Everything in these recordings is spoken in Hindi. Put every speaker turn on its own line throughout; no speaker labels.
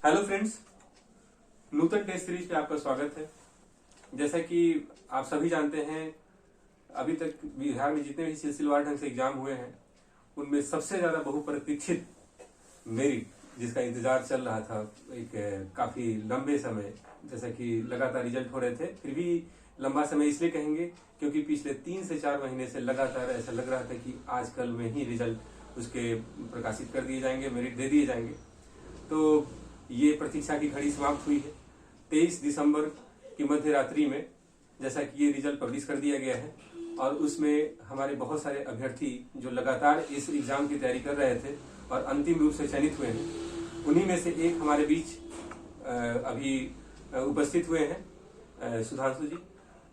हेलो फ्रेंड्स, नूतन टेस्ट सीरीज पे आपका स्वागत है। जैसा कि आप सभी जानते हैं, अभी तक बिहार में जितने भी सिलसिलेवार ढंग से एग्जाम हुए हैं उनमें सबसे ज्यादा बहुप्रतीक्षित मेरिट, जिसका इंतजार चल रहा था एक काफी लंबे समय, जैसा कि लगातार रिजल्ट हो रहे थे। फिर भी लंबा समय इसलिए कहेंगे क्योंकि पिछले 3 से 4 महीने से लगातार ऐसा लग रहा था कि आजकल में ही रिजल्ट उसके प्रकाशित कर दिए जाएंगे, मेरिट दे दिए जाएंगे। तो ये प्रतीक्षा की घड़ी समाप्त हुई है। 23 दिसंबर की मध्य रात्रि में जैसा कि ये रिजल्ट पब्लिश कर दिया गया है और उसमें हमारे बहुत सारे अभ्यर्थी जो लगातार इस एग्जाम की तैयारी कर रहे थे और अंतिम रूप से चयनित हुए हैं, उन्हीं में से एक हमारे बीच अभी उपस्थित हुए हैं सुधांशु जी।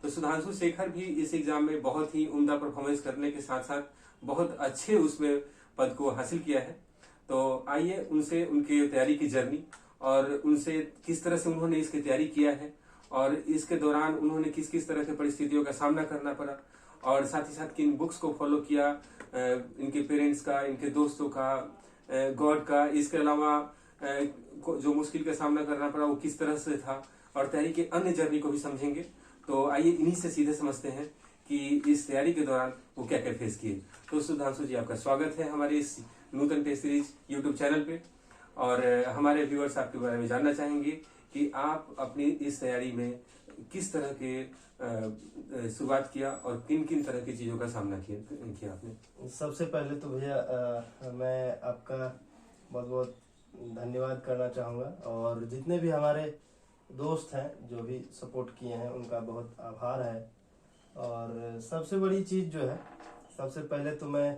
तो सुधांशु शेखर भी इस एग्जाम में बहुत ही उम्दा परफॉर्मेंस करने के साथ साथ बहुत अच्छे उसमें पद को हासिल किया है। तो आइए उनसे उनकी तैयारी की जर्नी और उनसे किस तरह से उन्होंने इसकी तैयारी किया है और इसके दौरान उन्होंने किस किस तरह के परिस्थितियों का सामना करना पड़ा और साथ ही साथ किन बुक्स को फॉलो किया, इनके पेरेंट्स का, इनके दोस्तों का, गॉड का, इसके अलावा जो मुश्किल का सामना करना पड़ा वो किस तरह से था और तैयारी के अन्य जर्नी को भी समझेंगे। तो आइए इन्हीं से सीधे समझते हैं कि इस तैयारी के दौरान वो क्या क्या फेस किए। तो सुधांशु जी, आपका स्वागत है हमारे इस नूतन टेस्ट सीरीज यूट्यूब चैनल पे और हमारे व्यूअर्स आपके बारे में जानना चाहेंगे कि आप अपनी इस तैयारी में किस तरह के शुरुआत किया और किन किन तरह की चीजों का सामना किया आपने।
सबसे पहले तो भैया मैं आपका बहुत बहुत धन्यवाद करना चाहूँगा और जितने भी हमारे दोस्त हैं जो भी सपोर्ट किए हैं उनका बहुत आभार है। और सबसे बड़ी चीज़ जो है, सबसे पहले तो मैं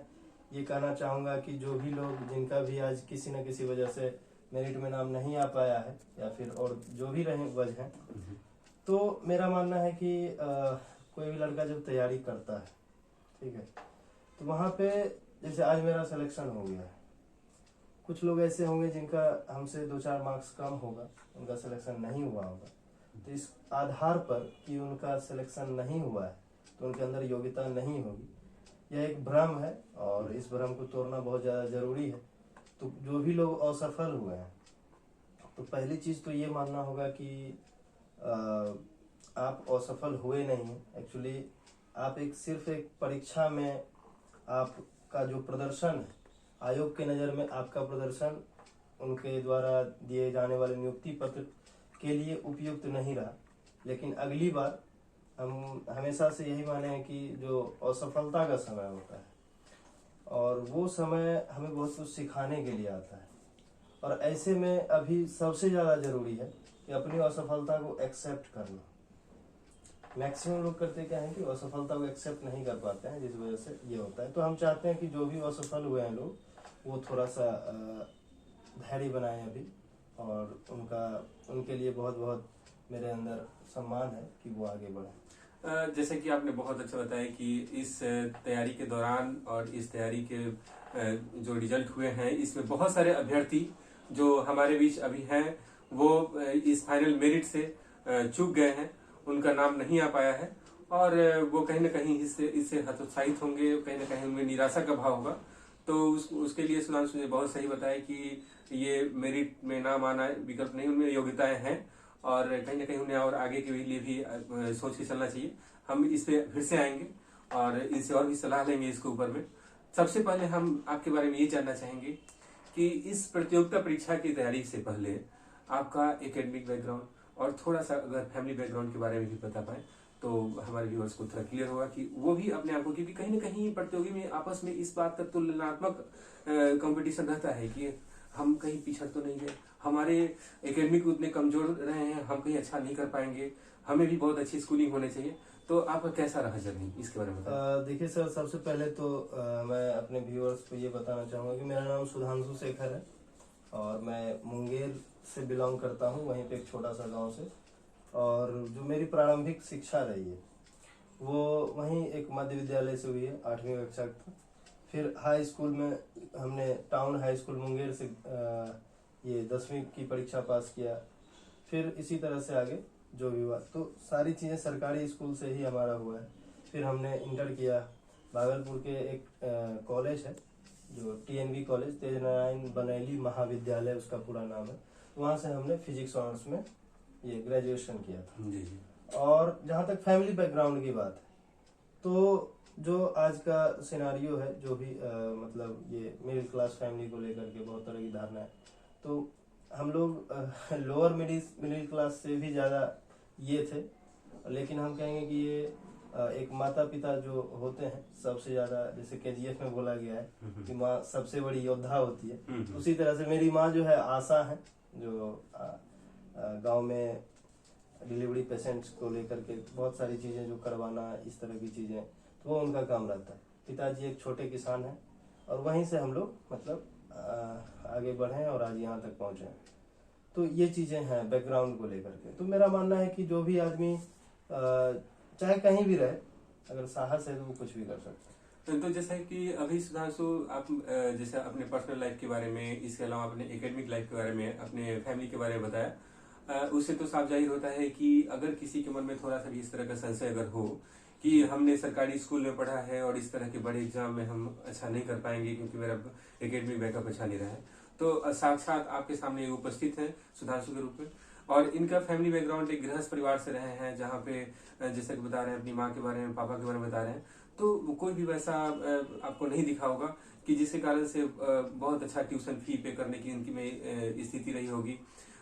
ये कहना चाहूँगा कि जो भी लोग जिनका भी आज किसी न किसी वजह से मेरिट में नाम नहीं आ पाया है या फिर और जो भी रहे वजह, तो मेरा मानना है कि कोई भी लड़का जब तैयारी करता है, ठीक है, तो वहाँ पे जैसे आज मेरा सिलेक्शन हो गया है, कुछ लोग ऐसे होंगे जिनका हमसे 2-4 मार्क्स कम होगा, उनका सिलेक्शन नहीं हुआ होगा। तो इस आधार पर कि उनका सिलेक्शन नहीं हुआ है तो उनके अंदर योग्यता नहीं होगी, यह एक भ्रम है और इस भ्रम को तोड़ना बहुत ज़्यादा ज़रूरी है। तो जो भी लोग असफल हुए हैं, तो पहली चीज़ तो ये मानना होगा कि आप असफल हुए नहीं हैं। एक्चुअली आप सिर्फ एक परीक्षा में आपका जो प्रदर्शन है, आयोग के नज़र में आपका प्रदर्शन उनके द्वारा दिए जाने वाले नियुक्ति पत्र के लिए उपयुक्त नहीं रहा। लेकिन अगली बार हम हमेशा से यही माने हैं कि जो असफलता का समय होता है और वो समय हमें बहुत कुछ सिखाने के लिए आता है। और ऐसे में अभी सबसे ज़्यादा ज़रूरी है कि अपनी असफलता को एक्सेप्ट करना। मैक्सिमम लोग करते क्या है कि असफलता को एक्सेप्ट नहीं कर पाते हैं, जिस वजह से ये होता है। तो हम चाहते हैं कि जो भी असफल हुए हैं लोग, वो थोड़ा सा धैर्य बनाएं अभी, और उनके लिए बहुत बहुत मेरे अंदर सम्मान है कि वो आगे बढ़े।
जैसे कि आपने बहुत अच्छा बताया कि इस तैयारी के दौरान और इस तैयारी के जो रिजल्ट हुए हैं, इसमें बहुत सारे अभ्यर्थी जो हमारे बीच अभी हैं वो इस फाइनल मेरिट से चूक गए हैं, उनका नाम नहीं आ पाया है और वो कहीं ना कहीं इससे हतोत्साहित होंगे, कहीं ना कहीं उनमें निराशा का भाव होगा। तो उसके लिए सुधांशु ने बहुत सही बताया कि ये मेरिट में नाम आना विकल्प नहीं, उनमें योग्यताएं हैं और कहीं ना कहीं उन्हें और आगे के लिए भी सोच के चलना चाहिए। हम इस पे फिर से आएंगे और इनसे और भी सलाह लेंगे इसके ऊपर में। सबसे पहले हम आपके बारे में ये जानना चाहेंगे कि इस प्रतियोगिता परीक्षा की तैयारी से पहले आपका एकेडमिक बैकग्राउंड और थोड़ा सा अगर फैमिली बैकग्राउंड के बारे में भी बता पाए तो हमारे व्यूअर्स को थोड़ा क्लियर होगा कि वो भी अपने आप को, क्योंकि कहीं ना कहीं प्रतियोगी में आपस में इस बात का तुलनात्मक कंपटीशन रहता है कि हम कहीं पिछड़ तो नहीं गए, हमारे एकेडमिक उतने कमजोर रहे हैं, हम कहीं अच्छा नहीं कर पाएंगे, हमें भी बहुत अच्छी स्कूलिंग होनी चाहिए। तो आपका कैसा रहा जर्नी, इसके बारे में बताएं।
देखिए सर, सबसे पहले तो मैं अपने व्यूअर्स को ये बताना चाहूँगा कि मेरा नाम सुधांशु शेखर है और मैं मुंगेर से बिलोंग करता हूँ, वहीं पे एक छोटा सा गांव से। और जो मेरी प्रारंभिक शिक्षा रही है वो वहीं एक मध्य विद्यालय से हुई है, 8वीं कक्षा तक। फिर हाई स्कूल में हमने टाउन हाई स्कूल मुंगेर से ये 10वीं की परीक्षा पास किया। फिर इसी तरह से आगे जो भी हुआ, तो सारी चीज़ें सरकारी स्कूल से ही हमारा हुआ है। फिर हमने इंटर किया भागलपुर के एक कॉलेज है जो TNV कॉलेज, तेज नारायण बनेली महाविद्यालय उसका पूरा नाम है। वहाँ से हमने फिजिक्स ऑनर्स में ये ग्रेजुएशन किया था।
जी जी।
और जहाँ तक फैमिली बैकग्राउंड की बात है, तो जो आज का सिनारियो है, जो भी मतलब ये मिडिल क्लास फैमिली को लेकर के बहुत तरह की धारणा है, तो हम लोग लोअर मिडिल क्लास से भी ज़्यादा ये थे। लेकिन हम कहेंगे कि ये एक माता पिता जो होते हैं सबसे ज़्यादा, जैसे KGF में बोला गया है कि माँ सबसे बड़ी योद्धा होती है, उसी तरह से मेरी माँ जो है आशा है, जो गांव में डिलीवरी पेशेंट्स को लेकर के बहुत सारी चीज़ें जो करवाना, इस तरह की चीज़ें, तो वो उनका काम रहता है। पिताजी एक छोटे किसान हैं और वहीं से हम लोग मतलब आगे बढ़े और आज यहाँ तक पहुँचे हैं। तो ये चीज़ें हैं बैकग्राउंड को लेकर के। तो मेरा मानना है कि जो भी आदमी चाहे कहीं भी रहे, अगर साहस है तो वो कुछ भी कर सकता है।
तो जैसे कि अभी सुधांशु, आप जैसे अपने पर्सनल लाइफ के बारे में, इसके अलावा अपने एकेडमिक लाइफ के बारे में, अपने फैमिली के बारे में बताया, उससे तो साफ जाहिर होता है कि अगर किसी के मन में थोड़ा सा भी इस तरह का संशय अगर हो कि हमने सरकारी स्कूल में पढ़ा है और इस तरह के बड़े एग्जाम में हम अच्छा नहीं कर पाएंगे क्योंकि मेरा एकेडमिक बैकअप अच्छा नहीं रहा है, तो साक्षात आपके सामने ये उपस्थित है सुधांशु के रूप में। और इनका फैमिली बैकग्राउंड एक गृहस्थ परिवार से रहे हैं, जहाँ पे जैसे कि बता रहे हैं अपनी माँ के बारे में, पापा के बारे में बता रहे हैं, तो कोई भी वैसा आपको नहीं दिखा होगा कि जिसके कारण से बहुत अच्छा ट्यूशन फी पे करने की इनकी में स्थिति रही होगी।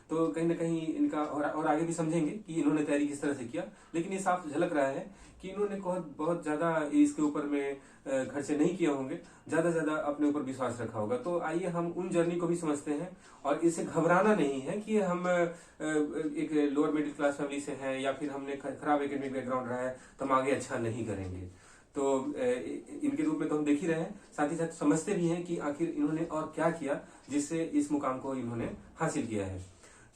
तो कहीं ना कहीं इनका और आगे भी समझेंगे कि इन्होंने तैयारी किस तरह से किया, लेकिन ये साफ झलक रहा है कि इन्होंने बहुत ज्यादा इसके ऊपर में खर्चे नहीं किए होंगे, ज्यादा अपने ऊपर विश्वास रखा होगा। तो आइए हम उन जर्नी को भी समझते हैं, और इसे घबराना नहीं है कि हम एक लोअर मिडिल क्लास फैमिली से हैं या फिर हमने खराब एकेडमिक बैकग्राउंड रहा है तो हम आगे अच्छा नहीं करेंगे। तो इनके रूप में तो हम देख ही रहे हैं, साथ ही साथ समझते भी हैं कि आखिर इन्होंने और क्या किया जिससे इस मुकाम को इन्होंने हासिल किया है।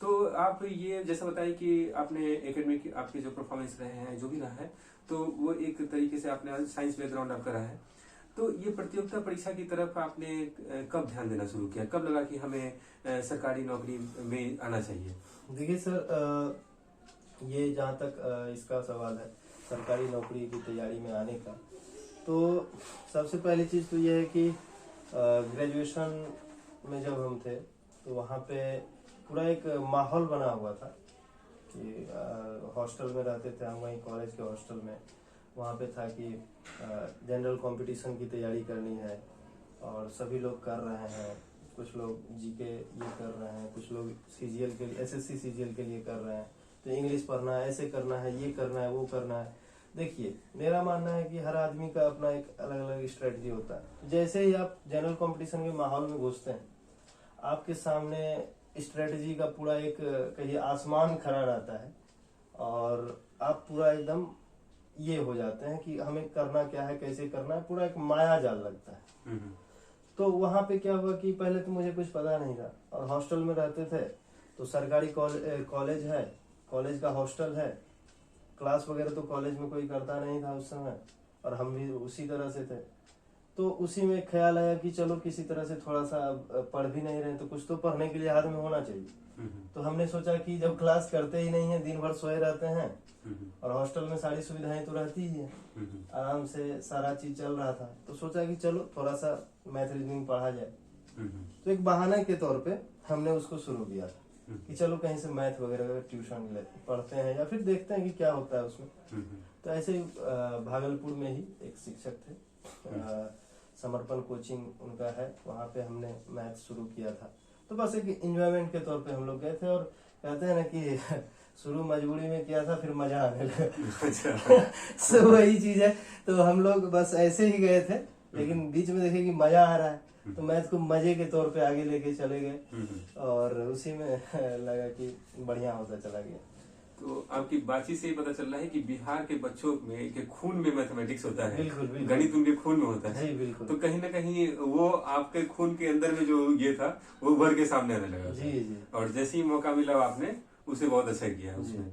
तो आप ये जैसा बताइए कि आपने एकेडमिक आपके जो परफॉर्मेंस रहे हैं, जो भी रहा है, तो वो एक तरीके से आपने साइंस बैकग्राउंड आपका रहा है, तो ये प्रतियोगिता परीक्षा की तरफ आपने कब ध्यान देना शुरू किया, कब लगा कि हमें सरकारी नौकरी में आना चाहिए?
देखिए सर, ये जहाँ तक इसका सवाल है सरकारी नौकरी की तैयारी में आने का, तो सबसे पहली चीज़ तो ये है कि ग्रेजुएशन में जब हम थे तो वहाँ पे पूरा एक माहौल बना हुआ था कि हॉस्टल में रहते थे हम, वहीं कॉलेज के हॉस्टल में। वहाँ पे था कि जनरल कंपटीशन की तैयारी करनी है और सभी लोग कर रहे हैं, कुछ लोग जीके ये कर रहे हैं, कुछ लोग CGL के लिए, SSC CGL के लिए कर रहे हैं, तो इंग्लिश पढ़ना है, ऐसे करना है, ये करना है, वो करना है। देखिए मेरा मानना है कि हर आदमी का अपना एक अलग अलग स्ट्रेटजी होता है। जैसे ही आप जनरल कंपटीशन के माहौल में घुसते हैं, आपके सामने स्ट्रेटजी का पूरा एक कहिए आसमान खड़ा रहता है और आप पूरा एकदम ये हो जाते हैं कि हमें करना क्या है, कैसे करना है, पूरा एक माया जाल लगता है। तो वहाँ पे क्या हुआ कि पहले तो मुझे कुछ पता नहीं था और हॉस्टल में रहते थे, तो सरकारी कॉलेज है, कॉलेज का हॉस्टल है, क्लास वगैरह तो कॉलेज में कोई करता नहीं था उस समय, और हम भी उसी तरह से थे। तो उसी में ख्याल आया कि चलो किसी तरह से थोड़ा सा पढ़ भी नहीं रहे तो कुछ तो पढ़ने के लिए हाथ में होना चाहिए। तो हमने सोचा कि जब क्लास करते ही नहीं है, दिन भर सोए रहते हैं और हॉस्टल में सारी सुविधाएं तो रहती ही है, आराम से सारा चीज चल रहा था, तो सोचा कि चलो थोड़ा सा मैथ रीजनिंग पढ़ा जाए। तो एक बहाने के तौर पे हमने उसको शुरू किया था कि चलो कहीं से मैथ वगैरह ट्यूशन पढ़ते हैं या फिर देखते हैं कि क्या होता है उसमें। तो ऐसे ही भागलपुर में ही एक शिक्षक थे, समर्पण कोचिंग उनका है, वहाँ पे हमने मैथ शुरू किया था। तो बस एक एंजॉयमेंट के तौर पे हम लोग गए थे, और कहते हैं ना कि शुरू मजबूरी में किया था, फिर मजा आने लगा। तो वही चीज है, तो हम लोग बस ऐसे ही गए थे, लेकिन बीच में देखे कि मजा आ रहा है तो मैथ को मजे के तौर पे आगे लेके चले गए और उसी में लगा कि बढ़िया होता चला गया।
तो आपकी बातचीत से ही पता चल रहा है कि बिहार के बच्चों में के खून में मैथमेटिक्स होता है,
बिल्कुल, बिल्कुल।
गणित उनके खून में होता है।
जी बिल्कुल।
तो कहीं ना कहीं वो आपके खून के अंदर में जो ये था वो उभर के सामने आने लगा।
जी जी।
और जैसे ही मौका मिला आपने उसे बहुत अच्छा किया उसमें।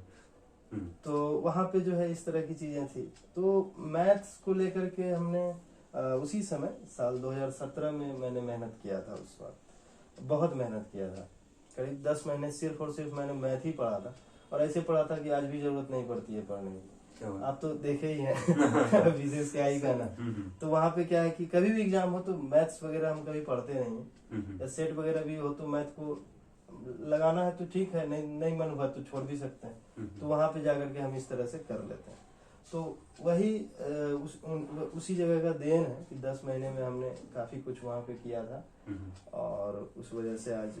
तो वहाँ पे जो है इस तरह की चीजें थी। तो मैथ्स को लेकर के हमने उसी समय साल 2017 में मैंने मेहनत किया था, उस वक्त बहुत मेहनत किया था, करीब 10 महीने सिर्फ और सिर्फ मैंने मैथ ही पढ़ा था, और ऐसे पढ़ा था कि आज भी जरूरत नहीं पड़ती है पढ़ने की। आप तो देखे ही हैं विशेष क्या ही कहना। तो वहाँ पे क्या है कि कभी भी एग्जाम हो तो मैथ्स वगैरह हम कभी पढ़ते नहीं है, या सेट वगैरह भी हो तो मैथ को लगाना है तो ठीक है, नहीं नहीं मन हुआ तो छोड़ भी सकते हैं। तो वहां पे जाकर के हम इस तरह से कर लेते हैं। तो वही उसी जगह का देन है कि 10 महीने में हमने काफी कुछ वहां पे किया था, और उस वजह से आज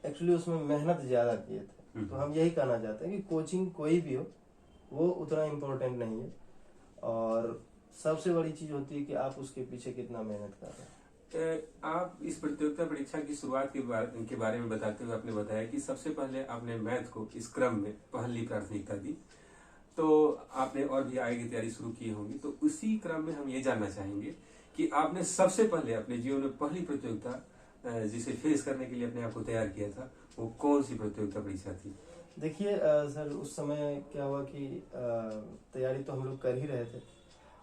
एक्चुअली उसमें मेहनत ज्यादा किए थे। तो हम यही कहना चाहते हैं कि कोचिंग कोई भी हो वो उतना इम्पोर्टेंट नहीं है, और सबसे बड़ी चीज होती है कि आप उसके पीछे कितना मेहनत कर रहे हैं।
आप इस प्रतियोगिता परीक्षा की शुरुआत के बारे में बताते हुए आपने बताया कि सबसे पहले आपने मैथ को इस क्रम में पहली प्राथमिकता दी, तो आपने और भी आगे की तैयारी शुरू की होगी। तो उसी क्रम में हम ये जानना चाहेंगे कि आपने सबसे पहले अपने जीवन में पहली प्रतियोगिता जिसे फेस करने के लिए अपने आप को तैयार किया था, वो कौन सी प्रतियोगिता परीक्षा थी?
देखिए सर, उस समय क्या हुआ कि तैयारी तो हम लोग कर ही रहे थे,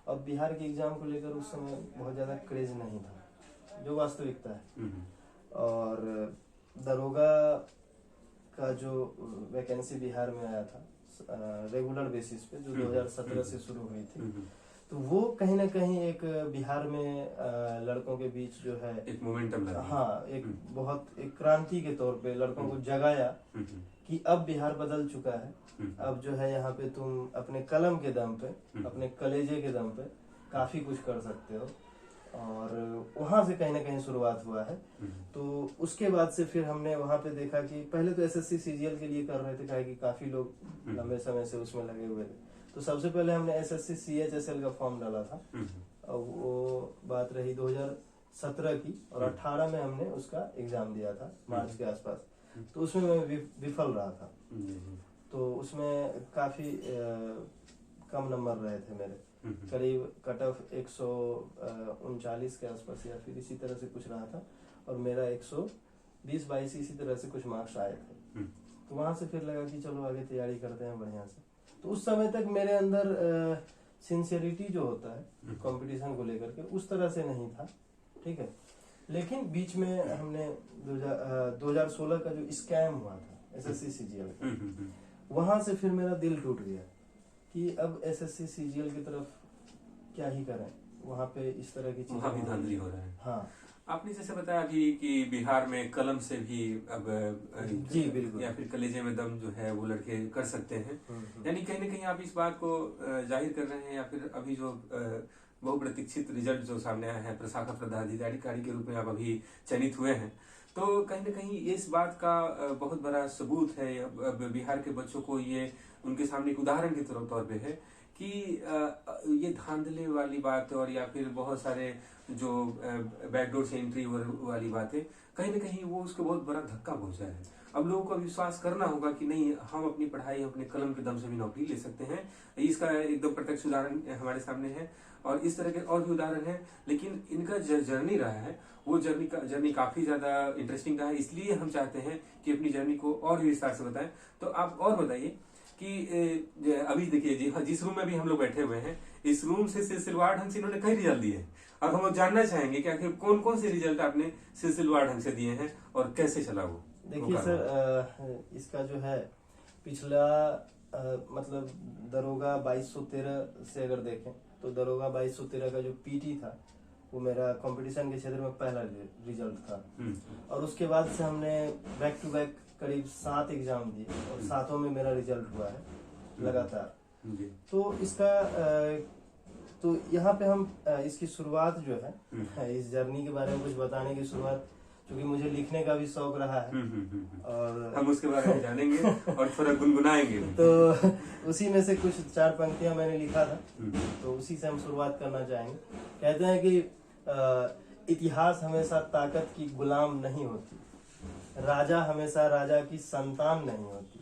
और बिहार के एग्जाम को लेकर उस समय बहुत ज़्यादा क्रेज नहीं था, जो वास्तविकता है। और दरोगा का जो वैकेंसी बिहार में आया था रेगुलर बेसिस पे, जो 2017 से शुरू हुई थी, तो वो कहीं ना कहीं एक बिहार में लड़कों के बीच जो है
एक मोमेंटम लगा।
हाँ, एक बहुत एक क्रांति के तौर पे लड़कों को जगाया कि अब बिहार बदल चुका है। अब जो है यहाँ पे तुम अपने कलम के दम पे, अपने कलेजे के दम पे काफी कुछ कर सकते हो, और वहां से कहीं ना कहीं शुरुआत हुआ है। तो उसके बाद से फिर हमने वहां पे देखा कि पहले तो एसएससी सीजीएल के लिए कर रहे थे, कहा कि काफी लोग लंबे समय से उसमें लगे हुए थे। तो सबसे पहले हमने एसएससी सीएचएसएल का फॉर्म डाला था, और वो बात रही 2017 की, और 18 में हमने उसका एग्जाम दिया था मार्च के आसपास। तो उसमें मैं विफल रहा था। तो उसमें काफी कम नंबर रहे थे मेरे, करीब कट ऑफ 139 के आसपास या फिर इसी तरह से कुछ रहा था, और मेरा 120-22 इसी तरह से कुछ मार्क्स आए थे। तो वहां से फिर लगा कि चलो आगे तैयारी करते हैं बढ़िया से। तो उस समय तक मेरे अंदर सिंसियरिटी जो होता है कंपटीशन को लेकर के, उस तरह से नहीं था, ठीक है। लेकिन बीच में हमने 2016 का जो स्कैम हुआ था एसएससी सीजीएल का, वहां से फिर मेरा दिल टूट गया कि अब एसएससी सीजीएल की तरफ क्या ही करें, वहां पे इस तरह की चीजें
भी धांधली हो रहा है।
हाँ,
आपने जैसे बताया अभी कि बिहार में कलम से भी अब
जी बिल्कुल,
या फिर कलेजे में दम जो है वो लड़के कर सकते हैं। यानी कहीं ना कहीं आप इस बात को जाहिर कर रहे हैं, या फिर अभी जो बहुप्रतीक्षित रिजल्ट जो सामने आया है, प्रशाखा पदाधिकारी के रूप में आप अभी चयनित हुए हैं, तो कहीं ना कहीं इस बात का बहुत बड़ा सबूत है बिहार के बच्चों को, ये उनके सामने एक उदाहरण के तौर पे है कि ये धांधले वाली बात और या फिर बहुत सारे जो बैकडोर से एंट्री वाली बातें, कहीं ना कहीं वो उसको बहुत बड़ा धक्का पहुंचा है। अब लोगों को विश्वास करना होगा कि नहीं, हम अपनी पढ़ाई अपने कलम के दम से भी नौकरी ले सकते हैं। इसका एकदम प्रत्यक्ष उदाहरण हमारे सामने है, और इस तरह के और भी उदाहरण हैं। लेकिन इनका जर्नी रहा है, वो जर्नी काफी ज्यादा इंटरेस्टिंग रहा है, इसलिए हम चाहते हैं कि अपनी जर्नी को और भी विस्तार से बताएं। तो आप और बताइए कि अभी देखिए जिस रूम में भी हम लोग बैठे हुए हैं, इस रूम से सिलसिलेवार ढंग से इन्होंने कई रिजल्ट दिए। अब हम लोग जानना चाहेंगे कि आखिर कौन कौन से रिजल्ट आपने सिलसिलेवार ढंग से दिए हैं और कैसे चला वो।
देखिए सर, इसका जो है पिछला मतलब दरोगा 2213 से अगर देखें तो दरोगा 2213 का जो पीटी था वो मेरा कंपटीशन के क्षेत्र में पहला रिजल्ट था। और उसके बाद से हमने बैक टू बैक करीब 7 एग्जाम दिए, और 7 में मेरा रिजल्ट हुआ है लगातार। तो इसका तो यहाँ पे हम इसकी शुरुआत जो है, इस जर्नी के बारे में कुछ बताने की शुरुआत, क्योंकि मुझे लिखने का भी शौक रहा है, और
हम उसके बारे में जानेंगे और थोड़ा गुनगुनाएंगे।
तो उसी में से कुछ 4 पंक्तियां मैंने लिखा था, तो उसी से हम शुरुआत करना चाहेंगे। कहते हैं कि इतिहास हमेशा ताकत की गुलाम नहीं होती, राजा हमेशा राजा की संतान नहीं होती।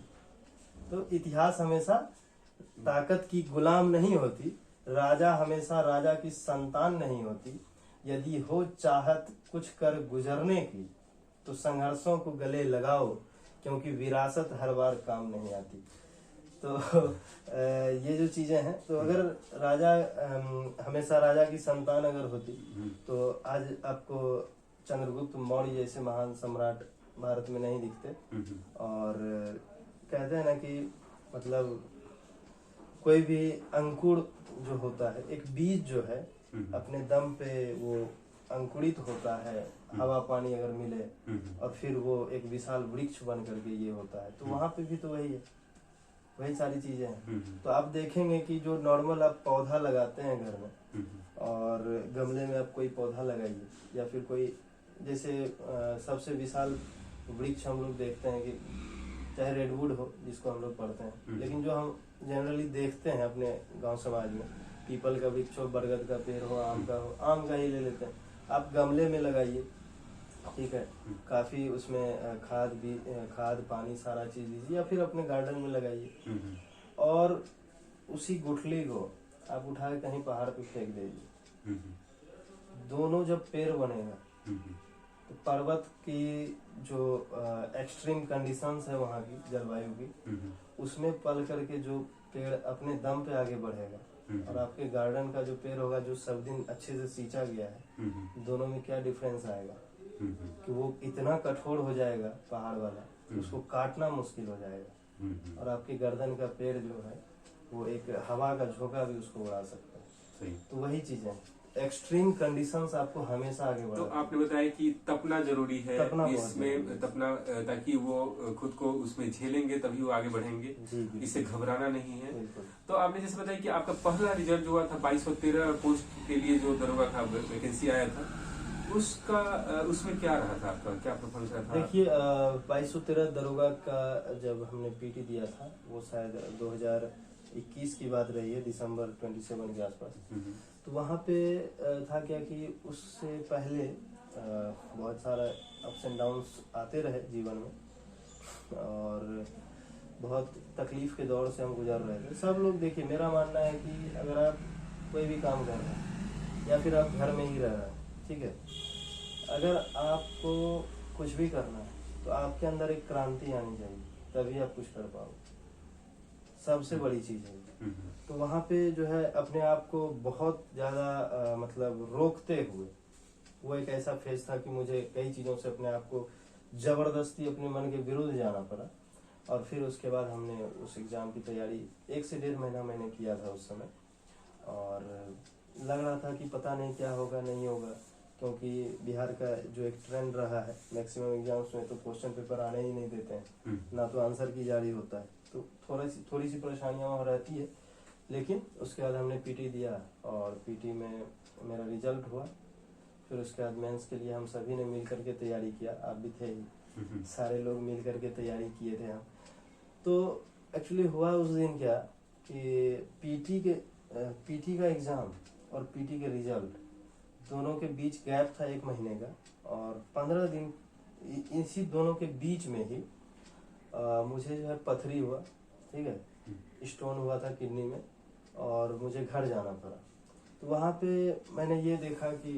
तो इतिहास हमेशा ताकत की गुलाम नहीं होती, राजा हमेशा राजा की संतान नहीं होती। यदि हो चाहत कुछ कर गुजरने की, तो संघर्षों को गले लगाओ, क्योंकि विरासत हर बार काम नहीं आती। तो ये जो चीजें हैं, तो अगर राजा हमेशा राजा की संतान अगर होती तो आज आपको चंद्रगुप्त मौर्य जैसे महान सम्राट भारत में नहीं दिखते। और कहते हैं ना कि मतलब कोई भी अंकुर जो होता है, एक बीज जो है, अपने दम पे वो अंकुरित होता है, हवा पानी अगर मिले और फिर वो एक विशाल वृक्ष बन करके ये होता है, तो वहां पे भी तो वही है, वही सारी चीजें हैं। तो आप देखेंगे कि जो नॉर्मल आप पौधा लगाते हैं घर में और गमले में आप कोई पौधा लगाइए या फिर कोई जैसे सबसे विशाल वृक्ष हम लोग देखते हैं कि चाहे रेडवुड हो जिसको हम लोग पढ़ते हैं, लेकिन जो हम जनरली देखते हैं अपने गांव समाज में, पीपल का वृक्ष हो, बरगद का पेड़ हो, आम का हो, आम का ही ले लेते हैं, आप गमले में लगाइए, ठीक है, काफी उसमें खाद पानी सारा चीज दीजिए या फिर अपने गार्डन में लगाइए और उसी गुठली को आप उठा के कहीं पहाड़ पे फेंक दीजिए। दोनों जब पेड़ बनेगा तो पर्वत की जो एक्सट्रीम कंडीशंस है वहाँ की जलवायु की, उसमें पल करके जो पेड़ अपने दम पे आगे बढ़ेगा और आपके गार्डन का जो पेड़ होगा जो सब दिन अच्छे से सींचा गया है, दोनों में क्या डिफरेंस आएगा कि वो इतना कठोर हो जाएगा पहाड़ वाला, उसको काटना मुश्किल हो जाएगा और आपके गर्दन का पेड़ जो है वो एक हवा का झोंका भी उसको उड़ा सकता है। तो वही चीजें, एक्सट्रीम कंडीशंस आपको हमेशा आगे बढ़ा।
तो आपने बताया कि तपना जरूरी है, इसमें तपना, ताकि वो खुद को उसमें झेलेंगे तभी वो आगे बढ़ेंगे, इससे घबराना नहीं है। तो आपने जैसे बताया कि आपका पहला रिजल्ट जो हुआ था 2213 पोस्ट के लिए जो दरोगा का वैकेंसी आया था, उसका उसमें क्या रहा था आपका, क्या परफॉर्मेंस रहा था?
देखिए 2213 दरोगा का जब हमने पीटी दिया था वो शायद 2021 की बात रही है, दिसंबर 27 के आसपास। तो वहाँ पे था क्या कि उससे पहले बहुत सारा अप्स एंड डाउन्स आते रहे जीवन में और बहुत तकलीफ के दौर से हम गुजर रहे थे सब लोग। देखिए मेरा मानना है कि अगर आप कोई भी काम कर रहे हैं या फिर आप घर में ही रह रहे हैं, ठीक है, अगर आपको कुछ भी करना है तो आपके अंदर एक क्रांति आनी चाहिए, तभी आप कुछ कर पाओगे, सबसे बड़ी चीज है। तो वहाँ पे जो है अपने आप को बहुत ज्यादा मतलब रोकते हुए, वो एक ऐसा फेज था कि मुझे कई चीजों से अपने आप को जबरदस्ती अपने मन के विरुद्ध जाना पड़ा और फिर उसके बाद हमने उस एग्जाम की तैयारी 1 से 1.5 महीना मैंने किया था उस समय और लग रहा था कि पता नहीं क्या होगा नहीं होगा, क्योंकि बिहार का जो एक ट्रेंड रहा है मैक्सिमम एग्जाम्स में तो क्वेश्चन पेपर आने ही नहीं देते हैं, ना तो आंसर की जारी होता है, तो थोड़ी सी परेशानियां वहाँ रहती है। लेकिन उसके बाद हमने पीटी दिया और पीटी में मेरा रिजल्ट हुआ, फिर उसके बाद मेंस के लिए हम सभी ने मिल करके तैयारी किया, आप भी थे ही, सारे लोग मिल करके तैयारी किए थे हम। तो एक्चुअली हुआ उस दिन क्या कि पीटी का एग्जाम और पीटी के रिजल्ट दोनों के बीच गैप था 1 महीने का और 15 दिन इसी दोनों के बीच में ही मुझे जो है पथरी हुआ, ठीक है, स्टोन हुआ था किडनी में और मुझे घर जाना पड़ा। तो वहाँ पे मैंने ये देखा कि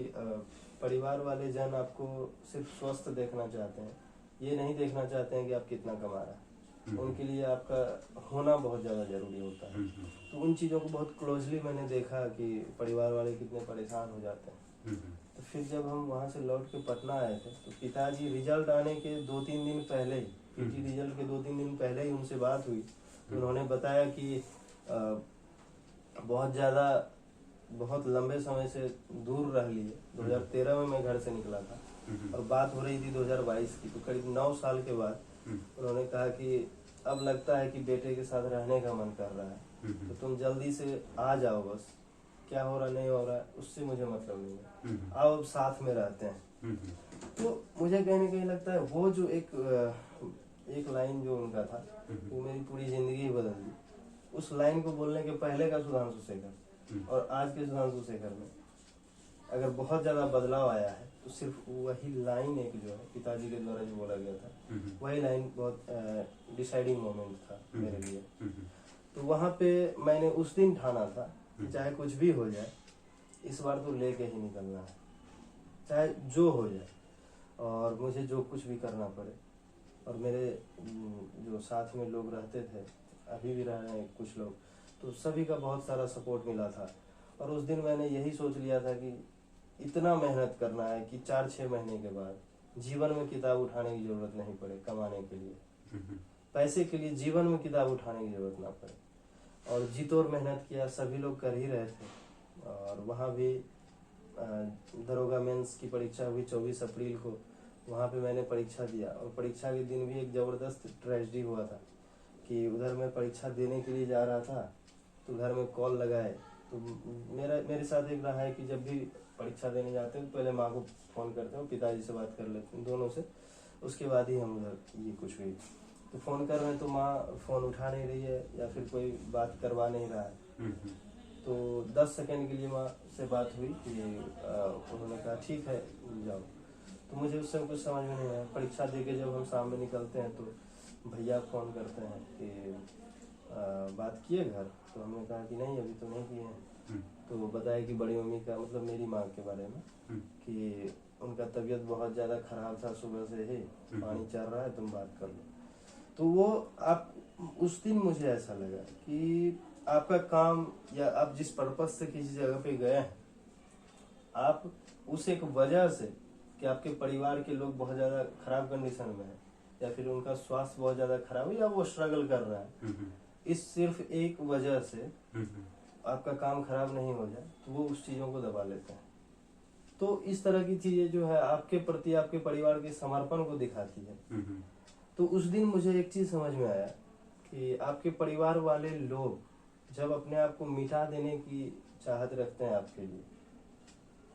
परिवार वाले जन आपको सिर्फ स्वस्थ देखना चाहते हैं, ये नहीं देखना चाहते हैं कि आप कितना कमा रहे हैं, उनके लिए आपका होना बहुत ज़्यादा जरूरी होता है। तो उन चीज़ों को बहुत क्लोजली मैंने देखा कि परिवार वाले कितने परेशान हो जाते हैं। तो फिर जब हम वहाँ से लौट के पटना आए थे तो पिताजी रिजल्ट आने के 2-3 दिन पहले ही, पीटी रिजल्ट के 2-3 दिन पहले ही उनसे बात हुई, तो उन्होंने बताया कि बहुत लंबे समय से दूर रह लिए। 2013 में मैं घर से निकला था और बात हो रही थी 2022 की, तो करीब 9 साल के बाद उन्होंने कहा कि अब लगता है कि बेटे के साथ रहने का मन कर रहा है, तो तुम जल्दी से आ जाओ, बस क्या हो रहा नहीं हो रहा उससे मुझे मतलब नहीं है, आओ अब साथ में रहते हैं। तो मुझे कहीं ना कहीं लगता है वो जो एक लाइन जो उनका था वो मेरी पूरी जिंदगी ही बदल दी। उस लाइन को बोलने के पहले का सुधांशु शेखर और आज के सुधांशु शेखर में अगर बहुत ज्यादा बदलाव आया है तो सिर्फ वही लाइन एक जो है पिताजी के द्वारा जो बोला गया था, वही लाइन बहुत डिसाइडिंग मोमेंट था मेरे लिए। तो वहाँ पे मैंने उस दिन ठाना था कि चाहे कुछ भी हो जाए इस बार तो लेके ही निकलना है, चाहे जो हो जाए और मुझे जो कुछ भी करना पड़े। और मेरे जो साथ में लोग रहते थे, अभी भी रह रहे हैं कुछ लोग, तो सभी का बहुत सारा सपोर्ट मिला था। और उस दिन मैंने यही सोच लिया था कि इतना मेहनत करना है कि 4-6 महीने के बाद जीवन में किताब उठाने की जरूरत नहीं पड़े, कमाने के लिए, पैसे के लिए जीवन में किताब उठाने की जरूरत ना पड़े। और जी तोड़ मेहनत किया, सभी लोग कर ही रहे थे। और वहाँ भी दरोगा मेंस की परीक्षा हुई 24 अप्रैल को। वहाँ पे मैंने परीक्षा दिया और परीक्षा के दिन भी एक ज़बरदस्त ट्रेजेडी हुआ था कि उधर मैं परीक्षा देने के लिए जा रहा था तो घर में कॉल लगाए। तो मेरे साथ एक रहा है कि जब भी परीक्षा देने जाते हैं तो पहले माँ को फ़ोन करते हैं, पिताजी से बात कर लेते हैं, दोनों से, उसके बाद ही हम उधर ये कुछ हुई। तो फ़ोन कर रहे हैं तो माँ फ़ोन उठा नहीं रही है या फिर कोई बात करवा नहीं रहा है। तो 10 सेकंड के लिए माँ से बात हुई कि उन्होंने कहा ठीक है जाओ। तो मुझे उस समय कुछ समझ में नहीं आया। परीक्षा दे के जब हम सामने निकलते हैं तो भैया फ़ोन करते हैं कि बात किए घर। तो हमने कहा कि नहीं अभी तो नहीं किए हैं। तो बताया कि बड़ी मम्मी का, मतलब मेरी माँ के बारे में, कि उनका तबीयत बहुत ज़्यादा ख़राब था, सुबह से ही पानी चल रहा है, तुम बात कर लो। तो वो आप उस दिन मुझे ऐसा लगा कि आपका काम या आप जिस पर्पस से किसी जगह पे गए हैं, आप उस एक वजह से कि आपके परिवार के लोग बहुत ज़्यादा खराब कंडीशन में है या फिर उनका स्वास्थ्य बहुत ज़्यादा खराब है या वो स्ट्रगल कर रहा है, इस सिर्फ एक वजह से आपका काम खराब नहीं हो जाए तो वो उस चीज़ों को दबा लेते हैं। तो इस तरह की चीज़ें जो है आपके प्रति आपके परिवार के समर्पण को दिखाती है। तो उस दिन मुझे एक चीज़ समझ में आया कि आपके परिवार वाले लोग जब अपने आप को मिटा देने की चाहत रखते हैं आपके लिए,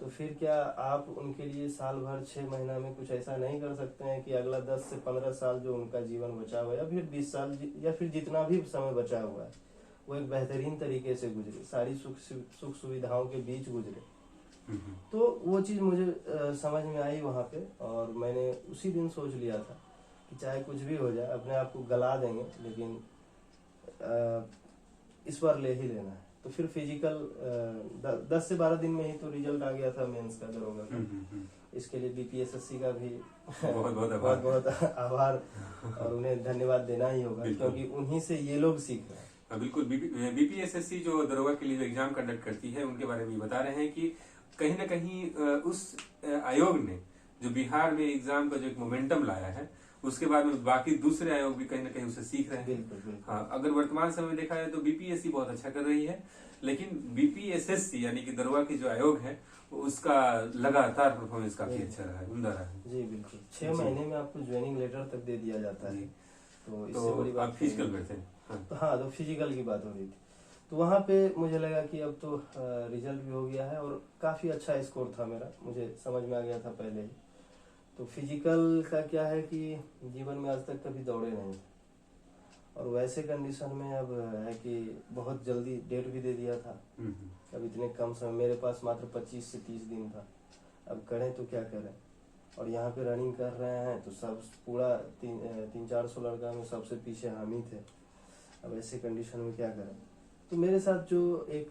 तो फिर क्या आप उनके लिए साल भर 6 महीना में कुछ ऐसा नहीं कर सकते हैं कि अगला 10 से 15 साल जो उनका जीवन बचा हुआ है या फिर 20 साल या फिर जितना भी समय बचा हुआ है वो एक बेहतरीन तरीके से गुजरे, सारी सुख सुविधाओं के बीच गुजरे। तो वो चीज़ मुझे समझ में आई वहाँ पे, और मैंने उसी दिन सोच लिया था कि चाहे कुछ भी हो जाए अपने आप को गला देंगे लेकिन इस बार ले ही लेना है। तो फिर फिजिकल 10 से 12 दिन में ही तो रिजल्ट आ गया था मेंस का, दरोगा का। इसके लिए बीपीएसएससी का भी बहुत बहुत आभार और उन्हें धन्यवाद देना ही होगा, क्योंकि उन्हीं से ये लोग सीख रहे हैं।
बिल्कुल। बीपीएसएससी जो दरोगा के लिए एग्जाम कंडक्ट करती है उनके बारे में बता रहे हैं कि कहीं ना कहीं उस आयोग ने जो बिहार में एग्जाम का जो एक मोमेंटम लाया है उसके बाद में बाकी दूसरे आयोग भी कहीं ना कहीं उसे सीख रहे हैं।
बिल्कुल।
हाँ, अगर वर्तमान समय में देखा जाए तो बीपीएससी बहुत अच्छा कर रही है, लेकिन बीपीएसएससी यानी कि दरोगा की जो आयोग है उसका लगातार परफॉर्मेंस काफी अच्छा रहा है, उम्दा रहा है।
जी बिल्कुल। 6 महीने में आपको ज्वाइनिंग लेटर तक दे दिया जाता है। तो इससे बड़ी बात
फिजिकल में थे।
तो हाँ, तो फिजिकल की बात हो रही थी। तो वहाँ पे मुझे लगा कि अब तो रिजल्ट भी हो गया है और काफ़ी अच्छा स्कोर था मेरा, मुझे समझ में आ गया था पहले ही। तो फिजिकल का क्या है कि जीवन में आज तक कभी दौड़े नहीं, और वैसे कंडीशन में अब है कि बहुत जल्दी डेट भी दे दिया था। अब इतने कम समय, मेरे पास मात्र 25 से 30 दिन था। अब करें तो क्या करें, और यहाँ पे रनिंग कर रहे हैं तो सब पूरा 300-400 लड़का में सबसे पीछे हम ही थे। अब ऐसे कंडीशन में क्या करें। तो मेरे साथ जो एक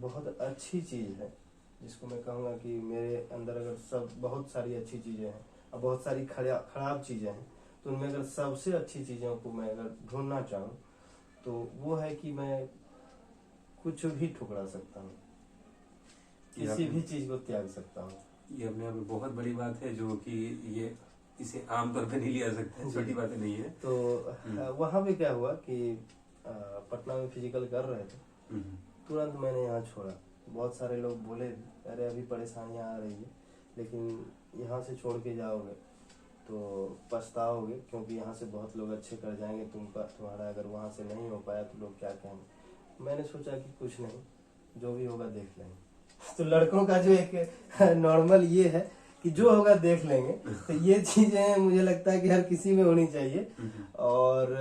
बहुत अच्छी चीज़ है जिसको मैं कहूँगा कि मेरे अंदर अगर सब बहुत सारी अच्छी चीज़ें हैं और बहुत सारी खराब चीज़ें हैं, तो उनमें अगर सबसे अच्छी चीज़ों को मैं अगर ढूंढना चाहूँ तो वो है कि मैं कुछ भी ठुकरा सकता हूँ, किसी भी चीज़ को त्याग सकता हूँ।
ये अपने आप में बहुत बड़ी बात है जो कि ये इसे आमतौर पे नहीं लिया सकता, छोटी बातें नहीं है।
तो वहाँ पे क्या हुआ कि पटना में फिजिकल कर रहे थे, तुरंत मैंने यहाँ छोड़ा। बहुत सारे लोग बोले अरे अभी परेशानियाँ आ रही है लेकिन यहाँ से छोड़ के जाओगे तो पछताओगे, क्योंकि यहाँ से बहुत लोग अच्छे कर जाएंगे, तुम्हारा अगर वहाँ से नहीं हो पाया तो लोग क्या कहेंगे। मैंने सोचा कि कुछ नहीं, जो भी होगा देख लेंगे। तो लड़कों का जो एक नॉर्मल ये है कि जो होगा देख लेंगे, तो ये चीजें मुझे लगता है कि हर किसी में होनी चाहिए। और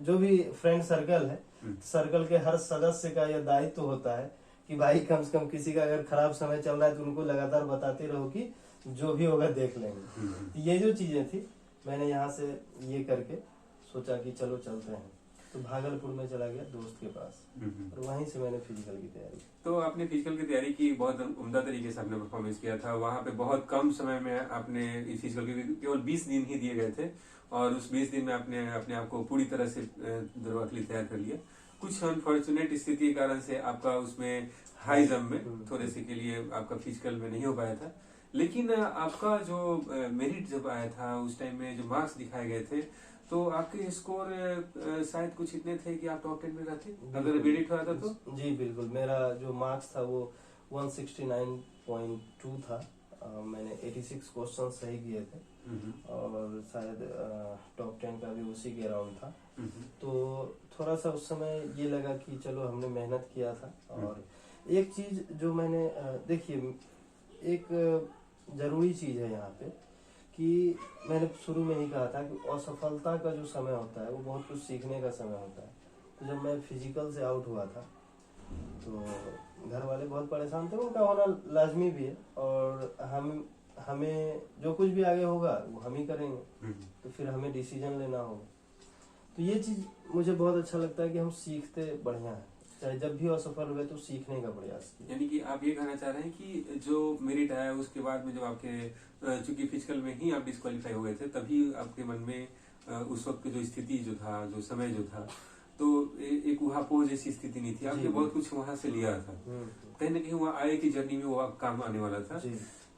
जो भी फ्रेंड सर्कल है, सर्कल के हर सदस्य का यह दायित्व होता है कि भाई कम से कम किसी का अगर खराब समय चल रहा है तो उनको लगातार बताते रहो कि जो भी होगा देख लेंगे। ये जो चीजें थी मैंने यहाँ से ये करके सोचा कि चलो चलते हैं, तो भागलपुर में चला गया दोस्त के पास और वहीं से मैंने फिजिकल की तैयारी।
तो आपने फिजिकल की तैयारी की, बहुत उम्दा तरीके से आपने परफॉर्मेंस किया था वहाँ पे। बहुत कम समय में आपने फिजिकल के केवल 20 दिन ही दिए गए थे और उस 20 दिन में आपने अपने आप को पूरी तरह से दरोगा के लिए तैयार कर लिया। कुछ अनफॉर्चुनेट स्थिति के कारण से आपका उसमें हाई जंप में थोड़े से के लिए आपका फिजिकल में नहीं हो पाया था, लेकिन आपका जो मेरिट जब आया था उस टाइम में जो मार्क्स दिखाए गए थे तो आपके स्कोर शायद कुछ इतने थे कि आप टॉप 10 में रहते अगर मेरिट हुआ था तो।
जी बिल्कुल, मेरा जो मार्क्स था वो 169.2 था। मैंने 86 क्वेश्चन सही किए थे और शायद टॉप 10 का भी उसी के अराउंड था। तो थोड़ा सा उस समय ये लगा कि चलो हमने मेहनत किया था। और एक चीज जो मैंने देखिए, एक जरूरी चीज है यहाँ पे कि मैंने शुरू में ही कहा था कि असफलता का जो समय होता है वो बहुत कुछ सीखने का समय होता है। तो जब मैं फिजिकल से आउट हुआ था तो घर वाले बहुत परेशान थे, उनका होना लाजमी भी है, और हमें जो कुछ भी आगे होगा वो हम ही करेंगे, तो फिर हमें डिसीजन लेना होगा। तो ये चीज मुझे बहुत अच्छा लगता है कि हम सीखते बढ़िया है, चाहे जब भी असफल हुए तो सीखने का प्रयास किया।
यानी कि आप ये कहना चाह रहे हैं कि जो मेरिट आया उसके बाद में जब आपके चूंकि फिजिकल में ही आप डिस्क्वालीफाई हो गए थे, तभी आपके मन में उस वक्त जो स्थिति जो था, जो समय जो था, तो एक वहां जैसी स्थिति नहीं थी। आपने बहुत कुछ वहां से लिया था, कहीं ना कहीं वहाँ आए की जर्नी में वो काम आने वाला था।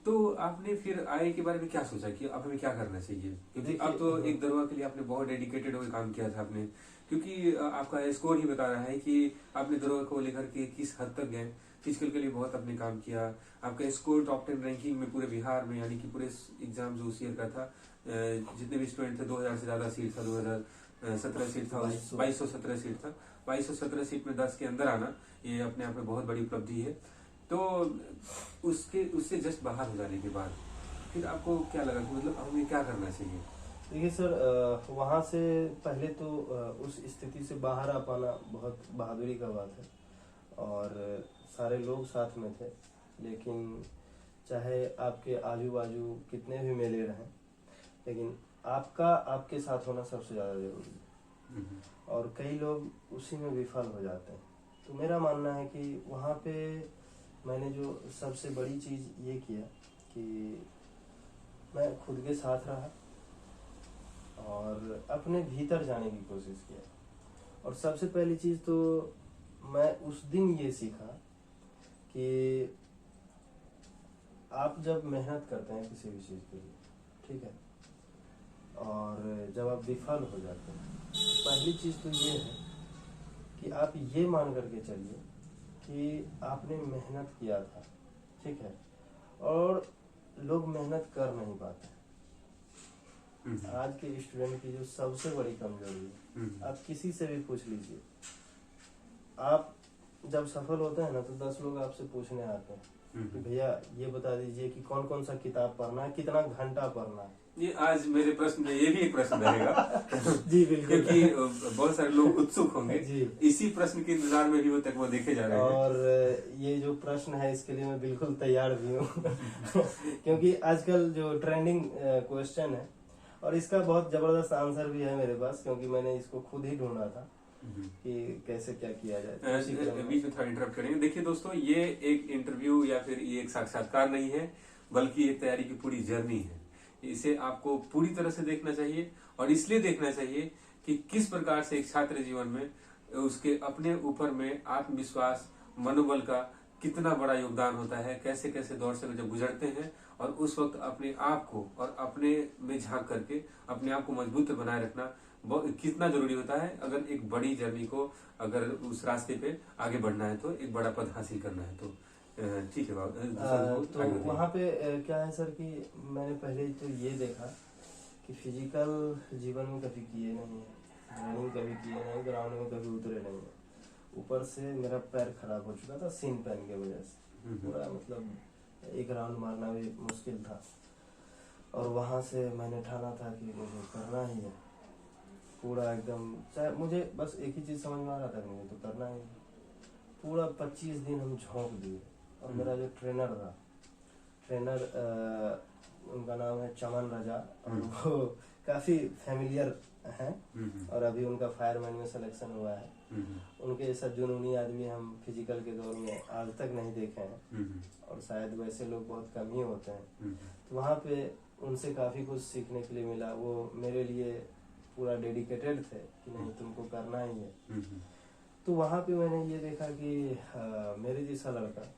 तो आपने फिर आए के बारे में क्या सोचा कि अब हमें क्या करना चाहिए? क्योंकि अब तो एक दरवा के लिए आपने बहुत डेडिकेटेड होकर काम किया था आपने, क्योंकि आपका स्कोर ही बता रहा है कि आपने दरवा को लेकर के किस हद तक गए, फिजिकल के लिए बहुत आपने काम किया। आपका स्कोर टॉप 10 रैंकिंग में पूरे बिहार में, यानी कि पूरे एग्जाम जो उस ईयर का था, जितने भी स्टूडेंट थे 2000 से ज्यादा सीट था, 2017 सीट था, 2217 सीट था, 2217 सीट में 10 के अंदर आना ये अपने आप में बहुत बड़ी उपलब्धि है। तो उससे जस्ट बाहर हो जाने के बाद फिर आपको क्या लगा कि मतलब हमें क्या करना चाहिए?
देखिए सर, वहाँ से पहले तो उस स्थिति से बाहर आ पाना बहुत बहादुरी का बात है, और सारे लोग साथ में थे, लेकिन चाहे आपके आजू बाजू कितने भी मेले रहें, लेकिन आपके साथ होना सबसे ज़्यादा जरूरी है। और कई लोग उसी में विफल हो जाते हैं। तो मेरा मानना है कि वहाँ पे मैंने जो सबसे बड़ी चीज़ ये किया कि मैं खुद के साथ रहा और अपने भीतर जाने की कोशिश किया। और सबसे पहली चीज़ तो मैं उस दिन ये सीखा कि आप जब मेहनत करते हैं किसी भी चीज़ के लिए, ठीक है, और जब आप विफल हो जाते हैं, पहली चीज़ तो ये है कि आप ये मान करके चलिए कि आपने मेहनत किया था, ठीक है, और लोग मेहनत कर नहीं पाते। आज के स्टूडेंट की जो सबसे बड़ी कमजोरी है, आप किसी से भी पूछ लीजिए, आप जब सफल होते हैं ना तो 10 लोग आपसे पूछने आते हैं कि भैया ये बता दीजिए कि कौन कौन सा किताब पढ़ना है, कितना घंटा पढ़ना है।
ये आज मेरे प्रश्न में ये भी एक प्रश्न रहेगा
जी बिल्कुल,
क्योंकि बहुत सारे लोग उत्सुक होंगे
जी,
इसी प्रश्न के इंतजार में भी वो तक वो देखे जा रहे हैं।
और ये जो प्रश्न है इसके लिए मैं बिल्कुल तैयार भी हूँ क्योंकि आजकल जो ट्रेंडिंग क्वेश्चन है, और इसका बहुत जबरदस्त आंसर भी है मेरे पास, क्योंकि मैंने इसको खुद ही ढूंढा था कि कैसे क्या किया जाए।
बीच में थोड़ा इंटरप्ट करेंगे। देखिए दोस्तों, ये एक इंटरव्यू या फिर ये एक साक्षात्कार नहीं है, बल्कि एक तैयारी की पूरी जर्नी है। इसे आपको पूरी तरह से देखना चाहिए, और इसलिए देखना चाहिए कि किस प्रकार से एक छात्र जीवन में उसके अपने ऊपर में आत्मविश्वास, मनोबल का कितना बड़ा योगदान होता है, कैसे कैसे दौर से जब गुजरते हैं, और उस वक्त अपने आप को और अपने में झांक करके अपने आप को मजबूत बनाए रखना कितना जरूरी होता है। अगर एक बड़ी जर्नी को, अगर उस रास्ते पे आगे बढ़ना है, तो एक बड़ा पद हासिल करना है, तो ठीक है।
तो वहाँ पे क्या है सर कि मैंने पहले तो ये देखा कि फिजिकल जीवन में कभी किए नहीं है, रनिंग कभी किए नहीं, ग्राउंड में कभी उतरे नहीं है। ऊपर से मेरा पैर खराब हो चुका था सीन पेन की वजह से, पूरा मतलब एक राउंड मारना भी मुश्किल था। और वहाँ से मैंने ठाना था कि मुझे करना ही है, पूरा एकदम, चाहे मुझे बस एक ही चीज़ समझ में आ रहा था कि मुझे तो करना ही है। पूरा 25 दिन हम झोंक दिए। और मेरा जो ट्रेनर उनका नाम है चमन राजा, और वो काफ़ी फैमिलियर हैं, और अभी उनका फायरमैन में सिलेक्शन हुआ है। उनके जैसा जुनूनी आदमी हम फिजिकल के दौर में आज तक नहीं देखे हैं, और शायद वैसे लोग बहुत कम ही होते हैं। तो वहाँ पे उनसे काफ़ी कुछ सीखने के लिए मिला। वो मेरे लिए पूरा डेडिकेटेड थे कि नहीं तुमको करना ही है। तो वहाँ पे मैंने ये देखा कि मेरे जैसा लड़का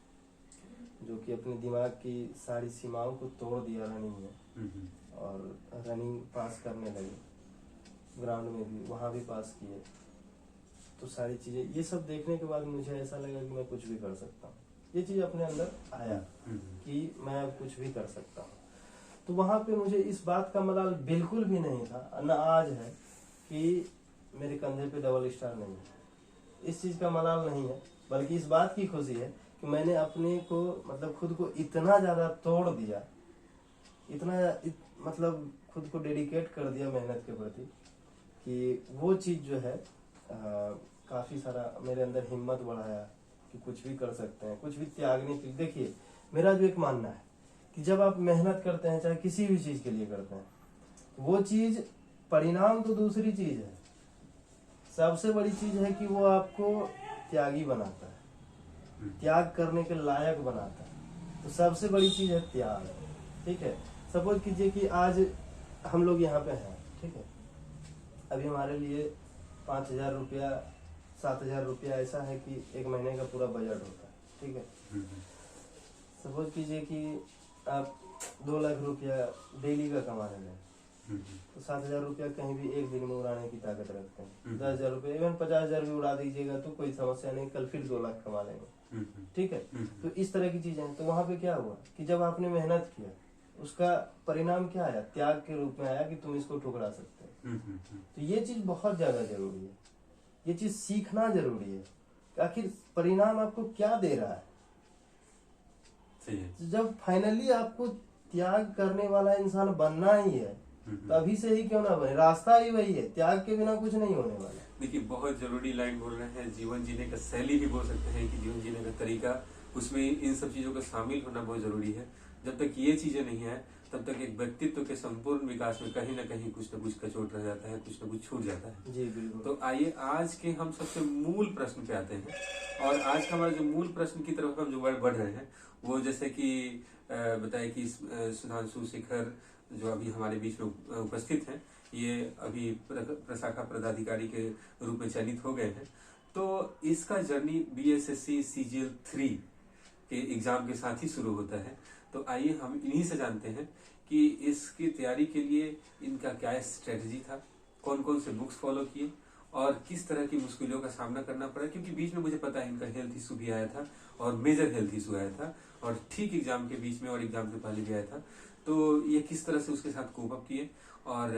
जो कि अपने दिमाग की सारी सीमाओं को तोड़ दिया रनिंग में, और रनिंग पास करने लगे, ग्राउंड में भी वहाँ भी पास किए। तो सारी चीज़ें ये सब देखने के बाद मुझे ऐसा लगा कि मैं कुछ भी कर सकता हूँ। ये चीज अपने अंदर आया कि मैं अब कुछ भी कर सकता हूँ। तो वहां पे मुझे इस बात का मलाल बिल्कुल भी नहीं था, न आज है, कि मेरे कंधे पे डबल स्टार नहीं है। इस चीज का मलाल नहीं है, बल्कि इस बात की खुशी है कि मैंने अपने को मतलब खुद को इतना ज्यादा तोड़ दिया, मतलब खुद को डेडिकेट कर दिया मेहनत के प्रति, कि वो चीज जो है काफी सारा मेरे अंदर हिम्मत बढ़ाया कि कुछ भी कर सकते हैं, कुछ भी त्यागने की। देखिए मेरा जो एक मानना है कि जब आप मेहनत करते हैं, चाहे किसी भी चीज के लिए करते हैं, वो चीज, परिणाम तो दूसरी चीज है, सबसे बड़ी चीज है कि वो आपको त्यागी बनाता है, त्याग करने के लायक बनाता है। तो सबसे बड़ी चीज है त्याग, ठीक है। सपोज कीजिए कि आज हम लोग यहाँ पे हैं, ठीक है, अभी हमारे लिए 5,000 रुपया 7,000 रुपया ऐसा है कि एक महीने का पूरा बजट होता है, ठीक है। सपोज कीजिए कि आप 2 लाख रुपया डेली का कमा रहे हैं, तो 7,000 रुपया कहीं भी एक दिन में उड़ाने की ताकत रखते हैं। 10,000 रुपया, इवन 50,000 भी उड़ा दीजिएगा तो कोई समस्या नहीं, कल फिर 2 लाख कमा लेंगे, ठीक है। तो इस तरह की चीजें हैं। तो वहां पे क्या हुआ कि जब आपने मेहनत किया, उसका परिणाम क्या आया, त्याग के रूप में आया कि तुम इसको ठुकरा सकते हो। तो ये चीज बहुत ज्यादा जरूरी है, ये चीज सीखना जरूरी है, आखिर परिणाम आपको क्या दे रहा है।
सही है।
जब फाइनली आपको त्याग करने वाला इंसान बनना ही है, तभी से ही क्यों ना बने, रास्ता ही वही है, त्याग के बिना कुछ नहीं होने वाला।
देखिए बहुत जरूरी लाइन बोल रहे हैं, जीवन जीने का शैली भी बोल सकते हैं कि जीवन जीने का तरीका, उसमें इन सब चीजों का शामिल होना बहुत जरूरी है। जब तक ये चीजें नहीं है तब तक एक व्यक्तित्व के संपूर्ण विकास में कहीं ना कहीं कुछ न कुछ कचोट रह जाता है, कुछ न कुछ छूट जाता है।
जी बिल्कुल।
तो आइए आज के हम सबसे मूल प्रश्न पे आते हैं, और आज का हमारा जो मूल प्रश्न की तरफ हम जो बढ़ रहे हैं वो जैसे कि बताए कि सुधांशु शेखर जो अभी हमारे बीच में उपस्थित हैं, ये अभी प्रशाखा पदाधिकारी के रूप में चयनित हो गए हैं। तो इसका जर्नी BSSC CGL 3 के एग्जाम के साथ ही शुरू होता है। तो आइए हम इन्हीं से जानते हैं कि इसकी तैयारी के लिए इनका क्या स्ट्रेटजी था, कौन कौन से बुक्स फॉलो किए और किस तरह की मुश्किलों का सामना करना पड़ा। क्योंकि बीच में मुझे पता है इनका हेल्थ इशू भी आया था, और मेजर हेल्थ इशू आया था, और ठीक एग्जाम के बीच में और एग्जाम से पहले भी आया था। तो ये किस तरह से उसके साथ कोप अप किए, और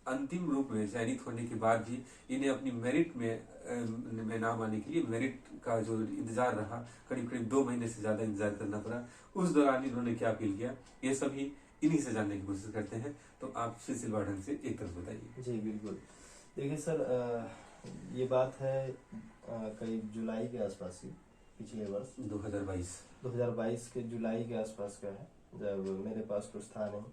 अंतिम रूप में चयनित होने के बाद भी इन्हें अपनी मेरिट में नाम आने के लिए मेरिट का जो इंतजार रहा, करीब करीब 2 महीने से ज्यादा इंतजार करना पड़ा, उस दौरान इन्होंने क्या फील किया, ये सभी इन्हीं से जानने की कोशिश करते हैं। तो आप सिलसिलेवार ढंग से एक तरफ बताइए।
जी बिल्कुल। देखिए सर, ये बात है करीब जुलाई के आसपास की, पिछले वर्ष 2022 के जुलाई के आसपास का है, जब मेरे पास कुछ था नहीं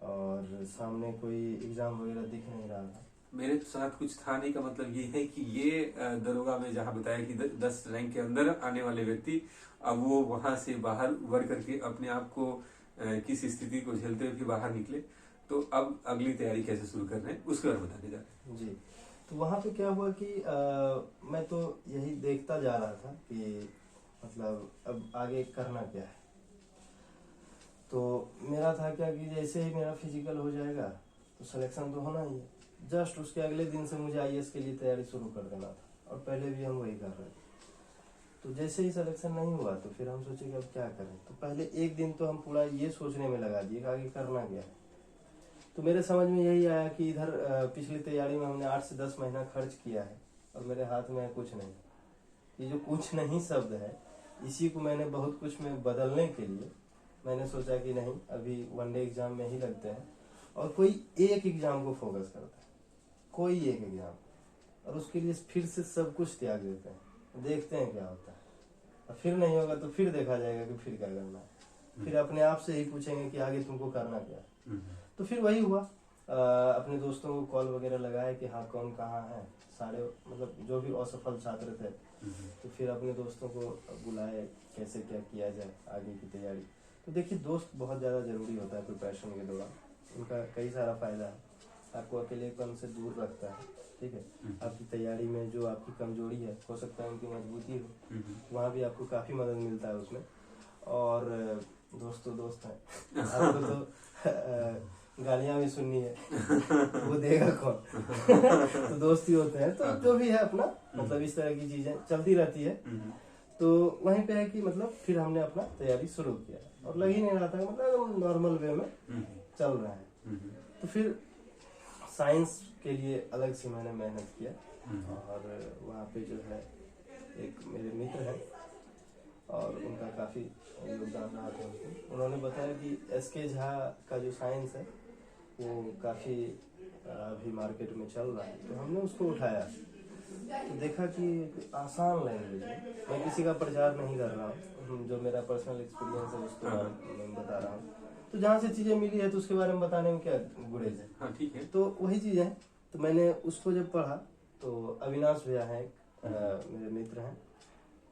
और सामने कोई एग्जाम वगैरह दिख नहीं रहा था।
मेरे साथ कुछ था नहीं का मतलब ये है कि ये दरोगा में जहाँ बताया कि 10 रैंक के अंदर आने वाले व्यक्ति अब वो वहां से बाहर उभर करके अपने आप को किस स्थिति को झेलते हुए बाहर निकले। तो अब अगली तैयारी कैसे शुरू कर रहे हैं उसके बारे में बताने जा रहे हैं।
जी, तो वहां पे क्या हुआ कि मैं तो यही देखता जा रहा था कि मतलब अब आगे करना क्या है। तो मेरा था क्या कि जैसे ही मेरा फिजिकल हो जाएगा तो सिलेक्शन तो होना ही है, जस्ट उसके अगले दिन से मुझे IAS के लिए तैयारी शुरू कर देना था, और पहले भी हम वही कर रहे थे। तो जैसे ही सिलेक्शन नहीं हुआ तो फिर हम सोचे कि अब क्या करें। तो पहले एक दिन तो हम पूरा ये सोचने में लगा दिए कि आगे करना क्या है। तो मेरे समझ में यही आया कि इधर पिछली तैयारी में हमने 8 से 10 महीना खर्च किया है और मेरे हाथ में कुछ नहीं। ये जो कुछ नहीं शब्द है, इसी को मैंने बहुत कुछ में बदलने के लिए मैंने सोचा कि नहीं, अभी वनडे एग्जाम में ही लगते हैं और कोई एक एग्जाम को फोकस करता है, कोई एक एग्जाम, और उसके लिए फिर से सब कुछ त्याग देते हैं, देखते हैं क्या होता है। और फिर नहीं होगा तो फिर देखा जाएगा कि फिर क्या करना है। फिर अपने आप से ही पूछेंगे कि आगे तुमको करना क्या है। तो फिर वही हुआ, अपने दोस्तों को कॉल वगैरह लगाया कि हाँ कौन कहाँ है, सारे मतलब जो भी असफल छात्र थे, तो फिर अपने दोस्तों को बुलाए कैसे क्या किया जाए आगे की तैयारी। तो देखिए दोस्त बहुत ज़्यादा जरूरी होता है प्रिपरेशन के दौरान, उनका कई सारा फायदा है, आपको अकेलेपन से दूर रखता है, ठीक है। आपकी तैयारी में जो आपकी कमजोरी है, हो सकता है उनकी मजबूती हो, वहाँ भी आपको काफ़ी मदद मिलता है उसमें। और दोस्त तो दोस्त हैं, आपको तो गालियाँ भी सुननी है, वो देगा कौन। तो दोस्त ही होते हैं, तो जो भी है अपना मतलब इस तरह की चीजें चलती रहती है। तो वहीं पे है कि मतलब फिर हमने अपना तैयारी शुरू किया और लग ही नहीं रहा था, मतलब नॉर्मल वे में चल रहा है। तो फिर साइंस के लिए अलग से मैंने मेहनत किया और वहाँ पे जो है एक मेरे मित्र हैं और उनका काफ़ी योगदान रहा था उनको। उन्होंने बताया कि एस.के. झा का जो साइंस है वो काफ़ी अभी मार्केट में चल रहा है, तो हमने उसको उठाया। तो देखा कि आसान लैंग्वेज है, मैं किसी का प्रचार नहीं कर रहा हूँ, जो मेरा पर्सनल एक्सपीरियंस है उसके बारे में मैं बता रहा हूँ। तो जहाँ से चीज़ें मिली है तो उसके बारे में बताने में क्या गुरेज है।
हाँ ठीक है।
तो वही चीज़ है। तो मैंने उसको जब पढ़ा तो अविनाश भैया है मेरे मित्र हैं,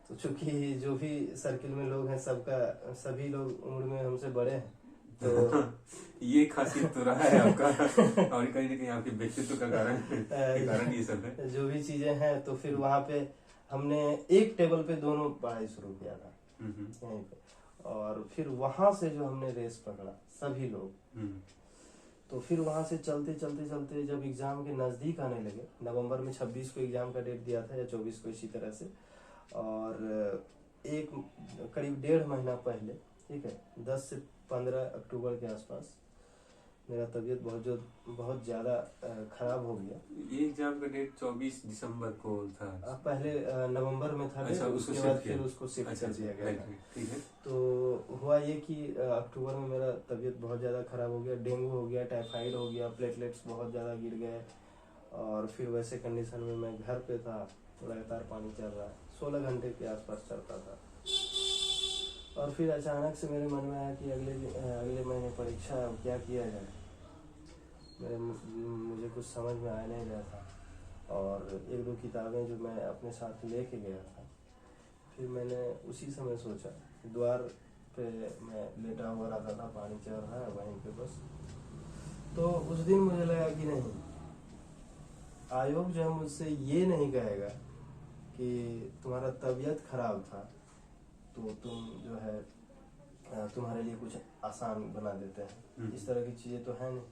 तो चूंकि जो भी सर्किल में लोग हैं सबका सभी लोग उम्र में हमसे बड़े हैं, तो
ये खासियत तो रहा है आपका और कहीं ना कहीं आपके व्यक्तित्व का कारण ये सब है।
जो भी चीजें हैं, तो फिर वहाँ पे हमने एक टेबल पे दोनों पढ़ाई शुरू किया था यहीं पे, और फिर वहां से जो हमने रेस पकड़ा सभी लोग, तो फिर वहां से चलते चलते चलते जब एग्जाम के नजदीक आने लगे, नवंबर में 26 को एग्जाम का डेट दिया था या 24 को इसी तरह से, और एक करीब 1.5 महीना पहले, ठीक है, 10 से 15 अक्टूबर के आसपास मेरा तबीयत बहुत ज़्यादा खराब हो गया।
ये एग्जाम का डेट 24 दिसंबर को था।
पहले नवंबर में था,
अच्छा,
उसके बाद फिर उसको शिफ्ट कर दिया गया था।
ठीक है।
तो हुआ ये कि अक्टूबर में मेरा तबीयत बहुत ज़्यादा खराब हो गया, डेंगू हो गया, टाइफाइड हो गया, प्लेटलेट्स बहुत ज़्यादा गिर गए, और फिर वैसे कंडीशन में मैं घर पे था, लगातार पानी चल रहा है, 16 घंटे के आसपास चलता था। और फिर अचानक से मेरे मन में आया कि अगले महीने परीक्षा है, अब क्या किया जाए। मुझे कुछ समझ में आ नहीं रहा था, और 1-2 किताबें जो मैं अपने साथ लेके गया था, फिर मैंने उसी समय सोचा, द्वार पे मैं लेटा हुआ रहता था, पानी चल रहा है वहीं पे बस। तो उस दिन मुझे लगा कि नहीं, आयोग जो है मुझसे ये नहीं कहेगा कि तुम्हारा तबीयत खराब था तो तुम जो है तुम्हारे लिए कुछ आसान बना देते हैं, इस तरह की चीज़ें तो है नहीं।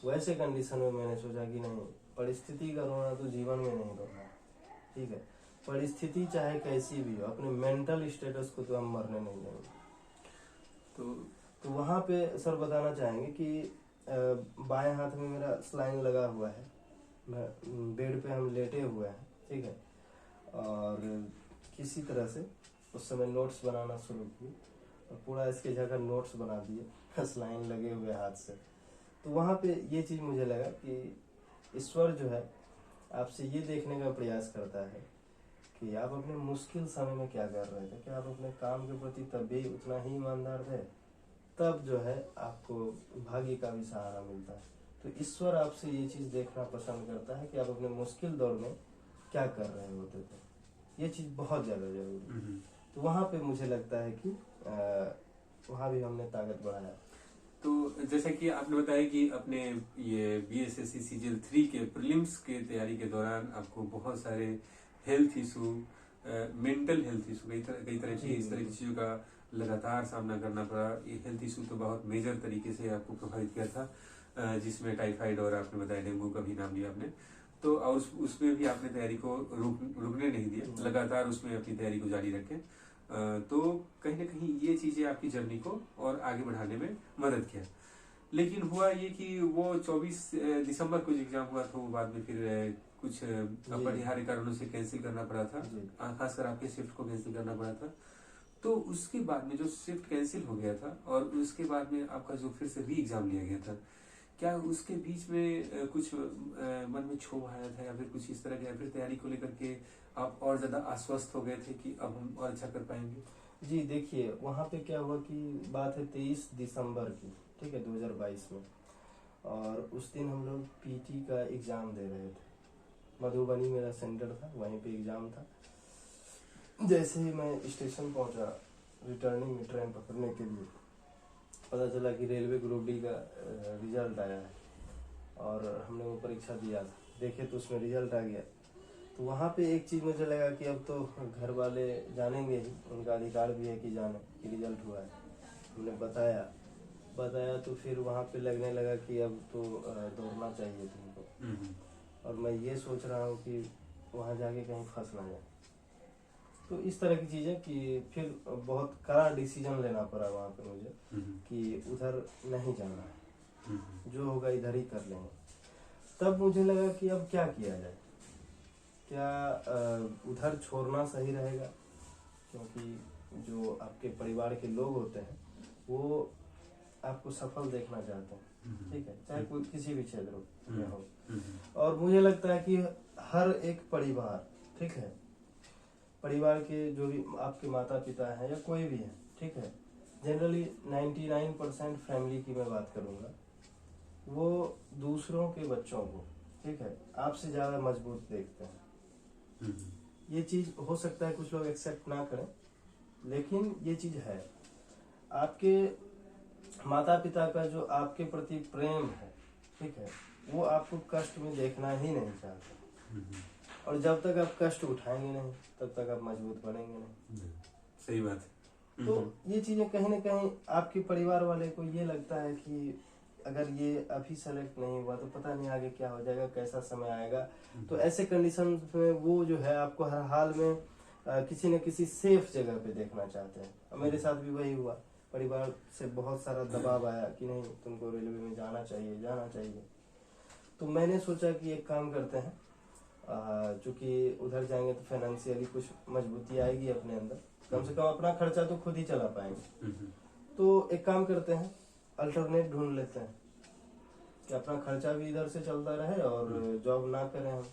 वैसे कंडीशन में मैंने सोचा कि नहीं, परिस्थिति का रोना तो जीवन में नहीं रोना, ठीक है, परिस्थिति चाहे कैसी भी हो, अपने मेंटल स्टेटस को तो हम मरने नहीं देंगे। तो वहाँ पे सर बताना चाहेंगे कि बाएं हाथ में मेरा स्लाइन लगा हुआ है, बेड पे हम लेटे हुए हैं, ठीक है, और किसी तरह से उस समय नोट्स बनाना शुरू किए और पूरा इसके जगह नोट्स बना दिए स्लाइन लगे हुए हाथ से। तो वहाँ पे ये चीज़ मुझे लगा कि ईश्वर जो है आपसे ये देखने का प्रयास करता है कि आप अपने मुश्किल समय में क्या कर रहे थे, क्या आप अपने काम के प्रति तब भी उतना ही ईमानदार थे, तब जो है आपको भाग्य का भी सहारा मिलता है। तो ईश्वर आपसे ये चीज़ देखना पसंद करता है कि आप अपने मुश्किल दौर में क्या कर रहे होते थे, ये चीज़ बहुत ज़्यादा जरूरी है। तो वहाँ पे मुझे लगता है कि वहाँ भी हमने ताकत बढ़ाया।
तो जैसे कि आपने बताया कि अपने ये BSSC CGL 3 के प्रीलिम्स के तैयारी के दौरान आपको बहुत सारे health issue, mental health issue, कई तरह की इस तरह की चीज़ों का लगातार सामना करना पड़ा। ये हेल्थ इशू तो बहुत मेजर तरीके से आपको प्रभावित किया था, जिसमें टाइफाइड और आपने बताया डेंगू का भी नाम लिया आपने। तो और उसमें भी आपने तैयारी को रुकने नहीं दिया, लगातार उसमें अपनी तैयारी को जारी रखें। तो कहीं ना कहीं ये चीजें आपकी जर्नी को और आगे बढ़ाने में मदद किया। लेकिन हुआ ये कि वो 24 दिसंबर को जो एग्जाम हुआ था वो बाद में फिर कुछ अपरिहार्य कारणों से कैंसिल करना पड़ा था, खासकर आपके शिफ्ट को कैंसिल करना पड़ा था। तो उसके बाद में जो शिफ्ट कैंसिल हो गया था और उसके बाद में आपका जो फिर से री एग्जाम लिया गया था, क्या उसके बीच में कुछ मन में क्षोभ आया था या फिर कुछ इस तरह के, या फिर तैयारी को लेकर के आप और ज्यादा आश्वस्त हो गए थे कि अब हम और अच्छा कर पाएंगे?
जी देखिए, वहाँ पे क्या हुआ कि बात है 23 दिसंबर की, ठीक है, 2022 में, और उस दिन हम लोग PT का एग्ज़ाम दे रहे थे। मधुबनी मेरा सेंटर था, वहीं पे एग्ज़ाम था। जैसे ही मैं स्टेशन पहुंचा रिटर्निंग में ट्रेन पकड़ने के लिए, पता चला कि रेलवे ग्रुप D का रिजल्ट आया है और हमने वो परीक्षा दिया था। देखे तो उसमें रिजल्ट आ गया। तो वहाँ पे एक चीज़ मुझे लगा कि अब तो घर वाले जानेंगे ही, उनका अधिकार भी है कि जाने कि रिजल्ट हुआ है। हमने बताया तो फिर वहाँ पे लगने लगा कि अब तो दौड़ना चाहिए तुमको। और मैं ये सोच रहा हूँ कि वहाँ जाके कहीं फंस ना जाए। तो इस तरह की चीजें कि फिर बहुत कड़ा डिसीजन लेना पड़ा वहाँ पे मुझे कि उधर नहीं जाना है, जो होगा इधर ही कर लेंगे। तब मुझे लगा कि अब क्या किया जाए, क्या उधर छोड़ना सही रहेगा, क्योंकि जो आपके परिवार के लोग होते हैं वो आपको सफल देखना चाहते हैं, ठीक है, चाहे कोई किसी भी क्षेत्र में हो। और मुझे लगता है कि हर एक परिवार, ठीक है, परिवार के जो भी आपके माता पिता हैं या कोई भी है, ठीक है, जनरली 99% फैमिली की मैं बात करूंगा, वो दूसरों के बच्चों को, ठीक है, आपसे ज्यादा मजबूत देखते हैं। ये चीज हो सकता है कुछ लोग एक्सेप्ट ना करें, लेकिन ये चीज है। आपके माता पिता का जो आपके प्रति प्रेम है, ठीक है, वो आपको कष्ट में देखना ही नहीं चाहते। और जब तक आप कष्ट उठाएंगे नहीं तब तक आप मजबूत बनेंगे नहीं।
सही बात है।
तो ये चीजें कहीं ना कहीं आपके परिवार वाले को ये लगता है कि अगर ये अभी सेलेक्ट नहीं हुआ तो पता नहीं आगे क्या हो जाएगा, कैसा समय आएगा। तो ऐसे कंडीशन में वो जो है आपको हर हाल में किसी न किसी सेफ जगह पे देखना चाहते हैं। और मेरे साथ भी वही हुआ, परिवार से बहुत सारा दबाव आया कि नहीं तुमको रेलवे में जाना चाहिए जाना चाहिए। तो मैंने सोचा कि एक काम करते हैं, चूंकि उधर जाएंगे तो फाइनेंशियली कुछ मजबूती आएगी अपने अंदर, कम से कम अपना खर्चा तो खुद ही चला पाएंगे। तो एक काम करते हैं, अल्टरनेट ढूंढ लेते हैं कि अपना खर्चा भी इधर से चलता रहे और जॉब ना करें हम,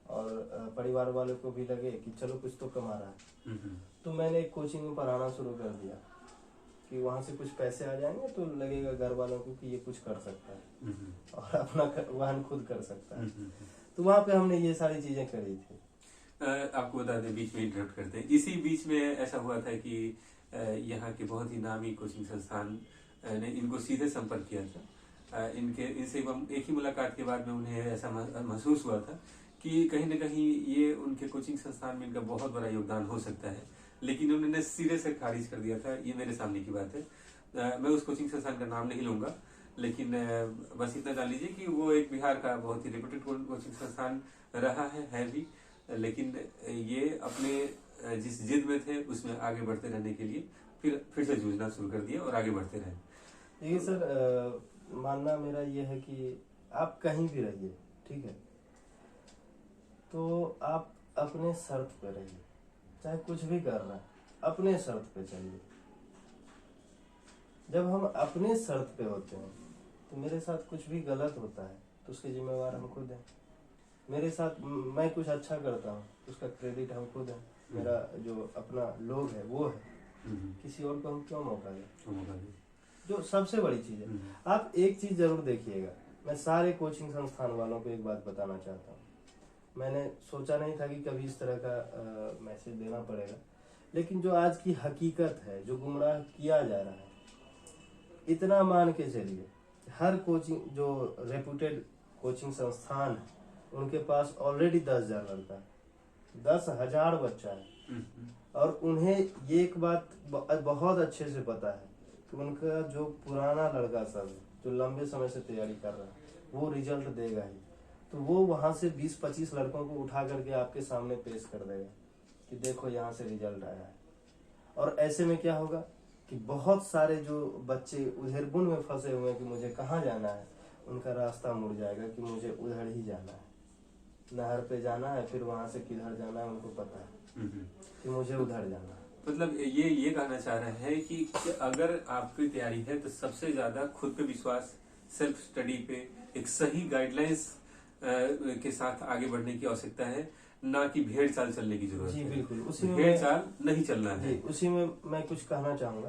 और परिवार वालों को भी लगे कि चलो कुछ तो कमा रहा है। तो मैंने एक कोचिंग में पढ़ाना शुरू कर दिया कि वहां से कुछ पैसे आ जाएंगे तो लगेगा घर वालों को कि ये कुछ कर सकता है और अपना वहन खुद कर सकता है। तो वहाँ पे हमने ये सारी चीजें करी थी।
आपको बता दें, बीच में इंटरप्ट करते हैं, इसी बीच में ऐसा हुआ था कि यहाँ के बहुत ही नामी कोचिंग संस्थान ने इनको सीधे संपर्क किया था। इनसे एक ही मुलाकात के बाद में उन्हें ऐसा महसूस हुआ था कि कहीं न कहीं ये उनके कोचिंग संस्थान में इनका बहुत बड़ा योगदान हो सकता है, लेकिन उन्होंने सिरे से खारिज कर दिया था। ये मेरे सामने की बात है। मैं उस कोचिंग संस्थान का नाम नहीं लूंगा, लेकिन बस इतना जान लीजिए कि वो एक बिहार का बहुत ही रेप्यूटेड कोचिंग संस्थान रहा है भी, लेकिन ये अपने जिस जिद में थे उसमें आगे बढ़ते रहने के लिए फिर से जूझना शुरू कर दिया और आगे बढ़ते रहे।
देखिए सर, मानना मेरा ये है कि आप कहीं भी रहिए, ठीक है, तो आप अपने शर्त पे रहिए, चाहे कुछ भी कर रहा है अपने शर्त पे चलिए। जब हम अपने शर्त पे होते हैं तो मेरे साथ कुछ भी गलत होता है तो उसके जिम्मेवार हम खुद हैं। मेरे साथ मैं कुछ अच्छा करता हूँ उसका क्रेडिट हम खुद हैं। मेरा जो अपना लोग है वो है, किसी और को हम क्यों मौका दें। जो सबसे बड़ी चीज है, आप एक चीज जरूर देखिएगा, मैं सारे कोचिंग संस्थान वालों को एक बात बताना चाहता हूँ। मैंने सोचा नहीं था कि कभी इस तरह का मैसेज देना पड़ेगा, लेकिन जो आज की हकीकत है, जो गुमराह किया जा रहा है, इतना मान के चलिए हर कोचिंग जो रेप्यूटेड कोचिंग संस्थान है उनके पास ऑलरेडी 10,000 लड़का है, 10,000 बच्चा है, और उन्हें ये एक बात बहुत अच्छे से पता है कि उनका जो पुराना लड़का सब है जो लंबे समय से तैयारी कर रहा है वो रिजल्ट देगा ही। तो वो वहां से 20-25 लड़कों को उठा करके आपके सामने पेश कर देगा कि देखो यहाँ से रिजल्ट आया है। और ऐसे में क्या होगा कि बहुत सारे जो बच्चे उधेड़बुन में फंसे हुए हैं कि मुझे कहाँ जाना है, उनका रास्ता मुड़ जाएगा कि मुझे उधर ही जाना है, नहर पे जाना है, फिर वहां से किधर जाना है उनको पता है कि मुझे उधर जाना है।
मतलब ये कहना चाह रहे हैं कि अगर आपकी तैयारी है तो सबसे ज्यादा खुद पे विश्वास, सेल्फ स्टडी पे एक सही गाइडलाइंस के साथ आगे बढ़ने की आवश्यकता है, ना कि भेड़ चाल चलने की जरूरत
जी
है।
बिल्कुल, उसी में
भेड़ चाल नहीं चलना है।
उसी में मैं कुछ कहना चाहूंगा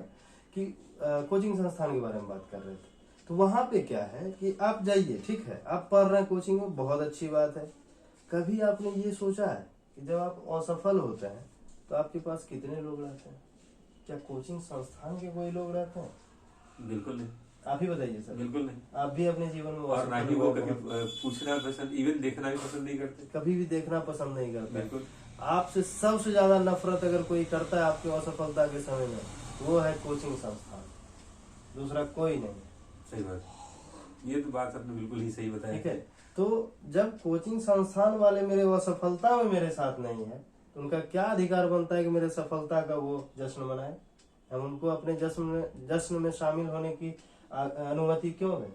कि कोचिंग संस्थान के बारे में बात कर रहे थे, तो वहां पे क्या है कि आप जाइए, ठीक है, आप पढ़ रहे हैं कोचिंग में, बहुत अच्छी बात है। कभी आपने ये सोचा है कि जब आप असफल होते हैं तो आपके पास कितने लोग रहते हैं? क्या कोचिंग संस्थान के कोई लोग रहते हैं?
बिल्कुल नहीं।
आप ही बताइए सर।
बिल्कुल नहीं।
आप भी अपने जीवन में
और ना ही वो कभी पूछना पसंद, इवन देखना भी पसंद नहीं करते,
कभी भी देखना पसंद नहीं करते।
बिल्कुल।
आपसे सबसे ज्यादा नफरत अगर कोई करता है आपके असफलता के समय में, वो है कोचिंग संस्थान, दूसरा कोई नहीं।
सही बात, ये तो बात आपने बिल्कुल ही सही बताया।
ठीक है, तो जब कोचिंग संस्थान वाले मेरे असफलता में मेरे साथ नहीं है तो उनका क्या अधिकार बनता है कि मेरे सफलता का वो जश्न मनाए? हम उनको अपने जश्न में शामिल होने की अनुमति क्यों दें?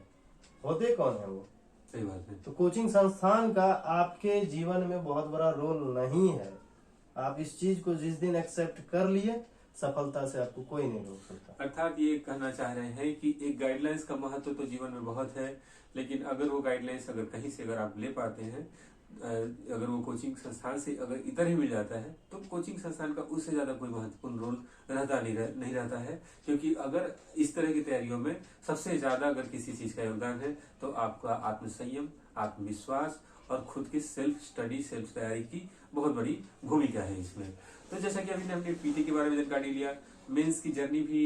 होते कौन है वो?
सही बात है।
तो कोचिंग संस्थान का आपके जीवन में बहुत बड़ा रोल नहीं है। आप इस चीज को जिस दिन एक्सेप्ट कर लिए, सफलता से आपको कोई नहीं रोक सकता।
अर्थात ये कहना चाह रहे हैं कि एक गाइडलाइंस का महत्व तो जीवन में बहुत है, लेकिन अगर वो गाइडलाइंस अगर कहीं से अगर आप ले पाते हैं, अगर वो कोचिंग संस्थान से अगर इधर ही मिल जाता है, तो कोचिंग संस्थान का उससे ज्यादा कोई महत्वपूर्ण रोल नहीं रहता है। क्योंकि अगर इस तरह की तैयारियों में सबसे ज्यादा अगर किसी चीज का योगदान है तो आपका आत्मसंयम, आत्मविश्वास और खुद की सेल्फ स्टडी, सेल्फ तैयारी की बहुत बड़ी भूमिका है इसमें। तो जैसा कि अभी हमने पीटी के बारे में जानकारी लिया, मेंस की जर्नी भी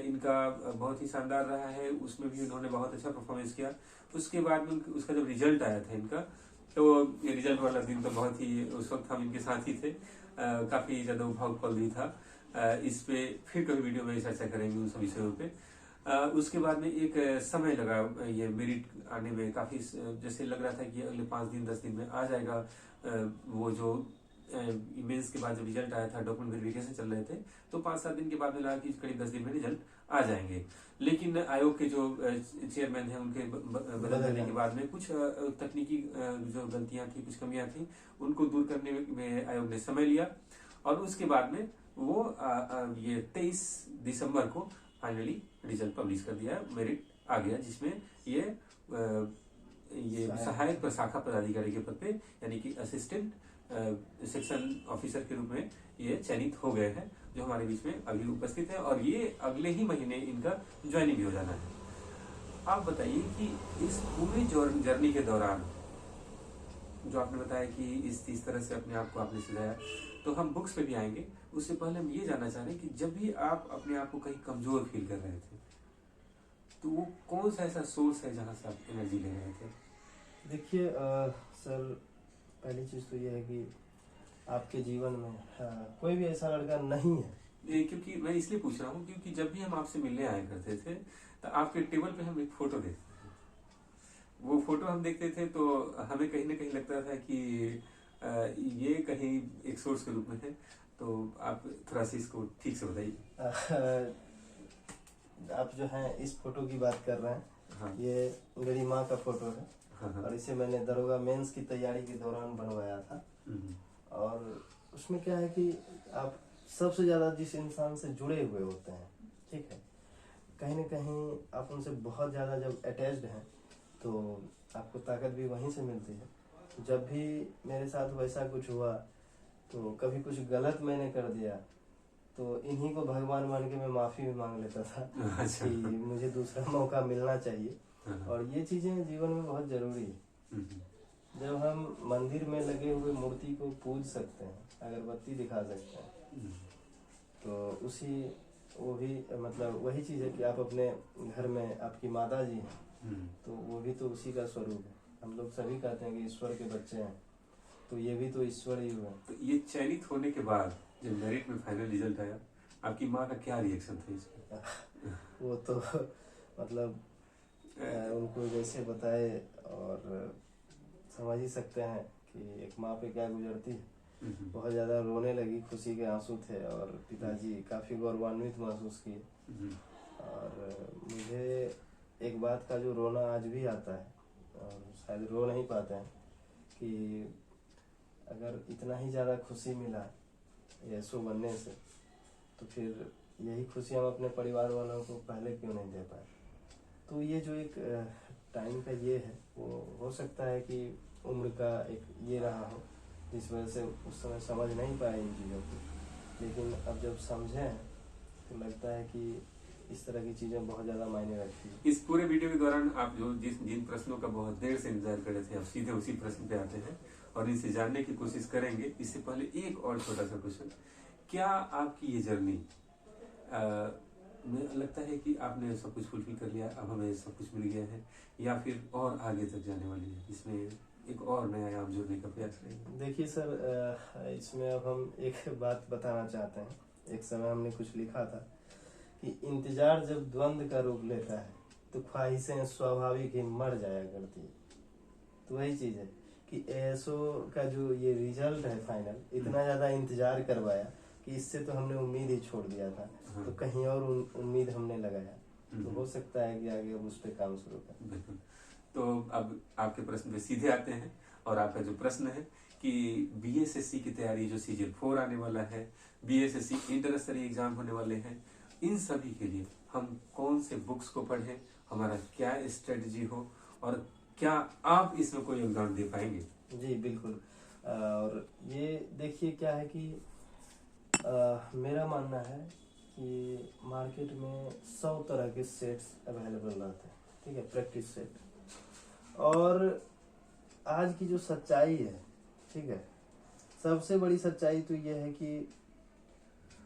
इनका बहुत ही शानदार रहा है, उसमें भी इन्होंने बहुत अच्छा परफॉर्मेंस किया। उसके बाद में उसका जब रिजल्ट आया था इनका, तो ये रिजल्ट वाला दिन तो बहुत ही, उस वक्त हम इनके साथ ही थे, काफी ज्यादा भावुक पल भी था। इस पे फिर कभी वीडियो में चर्चा करेंगे उन सब विषयों पे। उसके बाद में एक समय लगा ये मेरिट आने में, काफी जैसे लग रहा था कि अगले 5 दिन 10 दिन में आ जाएगा। वो जो मेंस के बाद जब रिजल्ट आया था, डॉक्यूमेंट वेरिफिकेशन चल रहे थे, तो 5-7 दिन के बाद में लगा कि करीब 10 दिन में रिजल्ट आ जाएंगे। लेकिन आयोग के जो चेयरमैन हैं, उनके बदल जाने के बाद में कुछ तकनीकी जो गलतियां थी, कुछ कमियां थी, उनको दूर करने में आयोग ने समय लिया। और उसके बाद में वो ये 23 दिसंबर को फाइनली रिजल्ट पब्लिश कर दिया, मेरिट आ गया, जिसमें ये सहायक प्रशाखा पदाधिकारी के पद पे, यानी कि असिस्टेंट सेक्शन ऑफिसर के रूप में ये चयनित हो गए हैं, जो हमारे बीच में अभी उपस्थित है। और ये अगले ही महीने इनका ज्वाइनिंग भी हो जाना है। आप बताइए कि इस पूरी जर्नी के दौरान जो आपने बताया कि इस तरह से अपने आप को आपने सजाया, तो हम बुक्स पे भी आएंगे। उससे पहले हम ये जानना चाह रहे हैं कि जब भी आप अपने आप को कहीं कमजोर फील कर रहे थे, तो वो कौन सा ऐसा सोर्स है जहां से आप एनर्जी ले रहे थे?
देखिए सर, पहली चीज तो ये है कि आपके जीवन में कोई भी ऐसा लड़का नहीं है।
क्योंकि मैं इसलिए पूछ रहा हूँ क्योंकि जब भी हम आपसे मिलने आया करते थे, तो आपके टेबल पे हम एक फोटो देखते थे। वो फोटो हम देखते थे तो हमें कहीं ना कहीं लगता था कि ये कहीं एक सोर्स के रूप में है। तो आप थोड़ा सा इसको ठीक से बताइए।
आप जो है इस फोटो की बात कर रहे हैं,
हाँ।
ये मेरी माँ का फोटो है।
हाँ।
और इसे मैंने दरोगा मेंस की तैयारी के दौरान बनवाया था। और उसमें क्या है कि आप सबसे ज्यादा जिस इंसान से जुड़े हुए होते हैं, ठीक है, कहीं ना कहीं आप उनसे बहुत ज्यादा जब अटैच्ड हैं, तो आपको ताकत भी वहीं से मिलती है। जब भी मेरे साथ वैसा कुछ हुआ, तो कभी कुछ गलत मैंने कर दिया, तो इन्हीं को भगवान मान के मैं माफी भी मांग लेता था कि मुझे दूसरा मौका मिलना चाहिए। और ये चीजें जीवन में बहुत जरूरी है। जब हम मंदिर में लगे हुए मूर्ति को पूज सकते हैं, अगरबत्ती दिखा सकते हैं, तो वो भी मतलब वही चीज है कि आप अपने घर में आपकी माता जी हैं, तो वो भी तो उसी का स्वरूप है। हम लोग सभी कहते हैं कि ईश्वर के बच्चे हैं, तो ये भी तो ईश्वर ही हुए।
तो ये चयनित होने के बाद जब मेरिट में फाइनल रिजल्ट आया, आपकी माँ का क्या रिएक्शन था इसमें?
वो तो मतलब उनको जैसे बताए, और समझ ही सकते हैं कि एक माँ पे क्या गुजरती है। बहुत ज्यादा रोने लगी, खुशी के आंसू थे, और पिताजी काफी गौरवान्वित महसूस किए। और मुझे एक बात का जो रोना आज भी आता है, और शायद रो नहीं पाते हैं, कि अगर इतना ही ज्यादा खुशी मिला यीशु बनने से, तो फिर यही खुशी हम अपने परिवार वालों को पहले क्यों नहीं दे पाए। तो ये जो एक टाइम का ये है, वो हो सकता है कि उम्र का एक ये रहा हो, जिस वजह से उस समय समझ नहीं पाए इन चीज़ों को। लेकिन अब जब समझें तो लगता है कि इस तरह की चीज़ें बहुत ज़्यादा मायने रखती है।
इस पूरे वीडियो के दौरान आप जो जिन प्रश्नों का बहुत देर से इंतजार कर रहे थे, आप सीधे उसी प्रश्न पे आते हैं और इनसे जानने की कोशिश करेंगे। इससे पहले एक और छोटा सा क्वेश्चन, क्या आपकी ये जर्नी मुझे लगता है कि आपने सब कुछ फुलफिल कर लिया, अब हमें सब कुछ मिल गया है, या फिर और आगे तक जाने वाली है, इसमें एक और नया आयाम जोड़ने का प्रयास करेंगे?
देखिए सर, इसमें अब हम एक बात बताना चाहते हैं। एक समय हमने कुछ लिखा था कि इंतजार जब द्वंद का रूप लेता है, तो ख्वाहिशें स्वाभाविक ही मर जाया करती है। तो वही चीज है कि एएसओ का जो ये रिजल्ट है फाइनल, इतना ज्यादा इंतजार करवाया कि इससे तो हमने उम्मीद ही छोड़ दिया था। तो कहीं और उम्मीद हमने लगाया, तो हो सकता है कि आगे हम उस पर काम शुरू करें।
बिल्कुल। तो अब आपके प्रश्न पे सीधे आते हैं, और आपका जो प्रश्न है कि बीएसएससी की तैयारी, जो CGL4 आने वाला है, बीएसएससी इंटर स्तरीय एग्जाम होने वाले हैं, इन सभी के लिए हम कौन से बुक्स को पढ़ें, हमारा क्या स्ट्रेटजी हो, और क्या आप इसमें कोई योगदान दे पाएंगे?
जी बिल्कुल। और ये देखिए क्या है कि मेरा मानना है कि मार्केट में 100 तरह के सेट्स अवेलेबल रहते हैं, ठीक है, प्रैक्टिस सेट। और आज की जो सच्चाई है, ठीक है, सबसे बड़ी सच्चाई तो ये है कि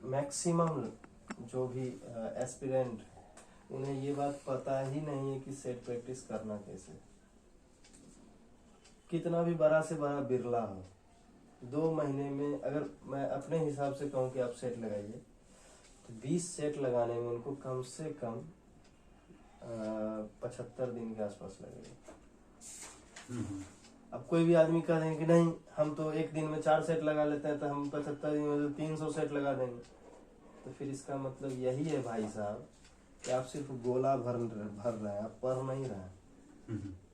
मैक्सिमम जो भी एस्पिरेंट, उन्हें ये बात पता ही नहीं है कि सेट प्रैक्टिस करना कैसे। कितना भी बड़ा से बड़ा बिरला हो, 2 महीने में, अगर मैं अपने हिसाब से कहूँ कि आप सेट लगाइए, तो 20 सेट लगाने में उनको कम से कम 75 दिन के आसपास लगेगा। अब कोई भी आदमी कह देंगे कि नहीं, हम तो एक दिन में 4 सेट लगा लेते हैं, तो हम 75 दिन में तो 300 सेट लगा देंगे। तो फिर इसका मतलब यही है भाई साहब कि आप सिर्फ गोला भर रहे हैं, आप पढ़ नहीं रहे हैं।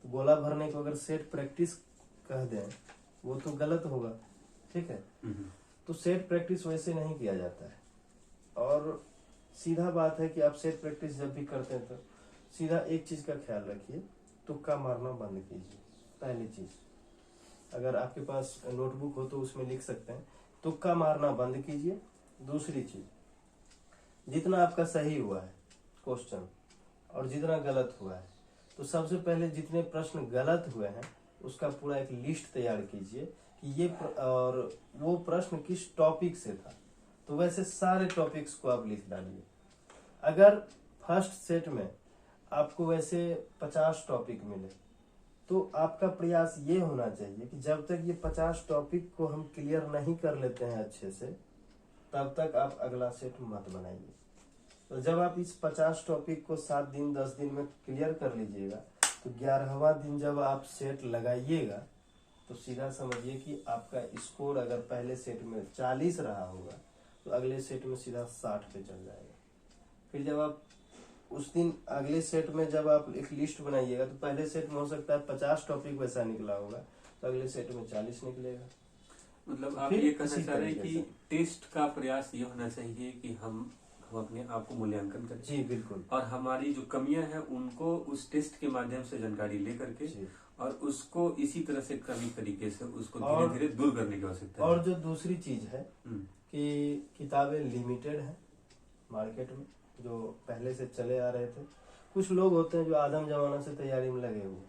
तो गोला भरने को अगर सेट प्रैक्टिस कह दें, वो तो गलत होगा, ठीक है। तो सेट प्रैक्टिस वैसे नहीं किया जाता है। और सीधा बात है कि आप सेट प्रैक्टिस जब भी करते हैं तो सीधा एक चीज का ख्याल रखिए, तुक्का मारना बंद कीजिए। पहली चीज, अगर आपके पास नोटबुक हो तो उसमें लिख सकते हैं, तुक्का मारना बंद कीजिए। दूसरी चीज, जितना आपका सही हुआ है क्वेश्चन और जितना गलत हुआ है, तो सबसे पहले जितने प्रश्न गलत हुए हैं उसका पूरा एक लिस्ट तैयार कीजिए कि ये और वो प्रश्न किस टॉपिक से था। तो वैसे सारे टॉपिक्स को आप लिख डालिए। अगर फर्स्ट सेट में आपको वैसे 50 टॉपिक मिले, तो आपका प्रयास ये होना चाहिए कि जब तक ये 50 टॉपिक को हम क्लियर नहीं कर लेते हैं अच्छे से, तब तक आप अगला सेट मत बनाइए। तो जब आप इस 50 टॉपिक को 7 दिन 10 दिन में क्लियर कर लीजिएगा, तो 11वां दिन जब आप सेट लगाइएगा, तो सीधा समझिए कि आपका स्कोर अगर पहले सेट में 40 रहा होगा, तो अगले सेट में सीधा 60 पे चल जाएगा। फिर जब आप उस दिन अगले सेट में जब आप एक लिस्ट बनाइएगा, तो पहले सेट में हो सकता है 50 टॉपिक वैसा निकला होगा, तो अगले सेट में 40 निकलेगा।
मतलब आप ये कहना चाह रहे हैं कि टेस्ट का प्रयास ये होना चाहिए कि हम अपने आप को मूल्यांकन करें।
जी बिल्कुल।
और हमारी जो कमियां हैं उनको उस टेस्ट के माध्यम से जानकारी ले करके और उसको इसी तरह से क्रमिक तरीके से उसको धीरे धीरे दूर करने की आवश्यकता है।
और जो दूसरी चीज है कि किताबें लिमिटेड हैं मार्केट में, जो पहले से चले आ रहे थे। कुछ लोग होते हैं जो आदम जमाना से तैयारी में लगे हुए,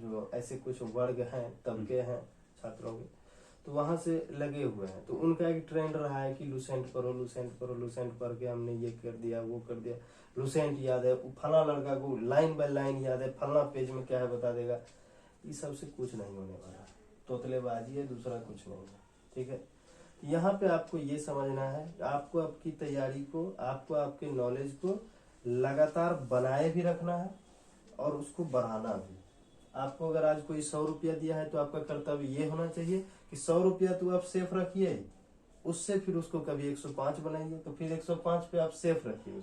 जो ऐसे कुछ वर्ग हैं, तबके हैं छात्रों के, तो वहां से लगे हुए हैं। तो उनका एक ट्रेंड रहा है कि लुसेंट पढ़ो, लुसेंट पढ़ो, लुसेंट पढ़ के हमने ये कर दिया, वो कर दिया, लुसेंट याद है, फला लड़का को लाइन बाय लाइन याद है, फला पेज में क्या है बता देगा। इस सब से कुछ नहीं होने वाला, तोतलेबाजी है, दूसरा कुछ नहीं है, ठीक है। यहाँ पे आपको ये समझना है, आपको आपकी तैयारी को, आपको आपके नॉलेज को लगातार बनाए भी रखना है और उसको बढ़ाना भी। आपको अगर आज कोई 100 रुपया दिया है, तो आपका कर्तव्य ये होना चाहिए कि 100 रुपया तो आप सेफ रखिए, उससे फिर उसको कभी 105 बनाइए, तो फिर 105 पे आप सेफ रखिए,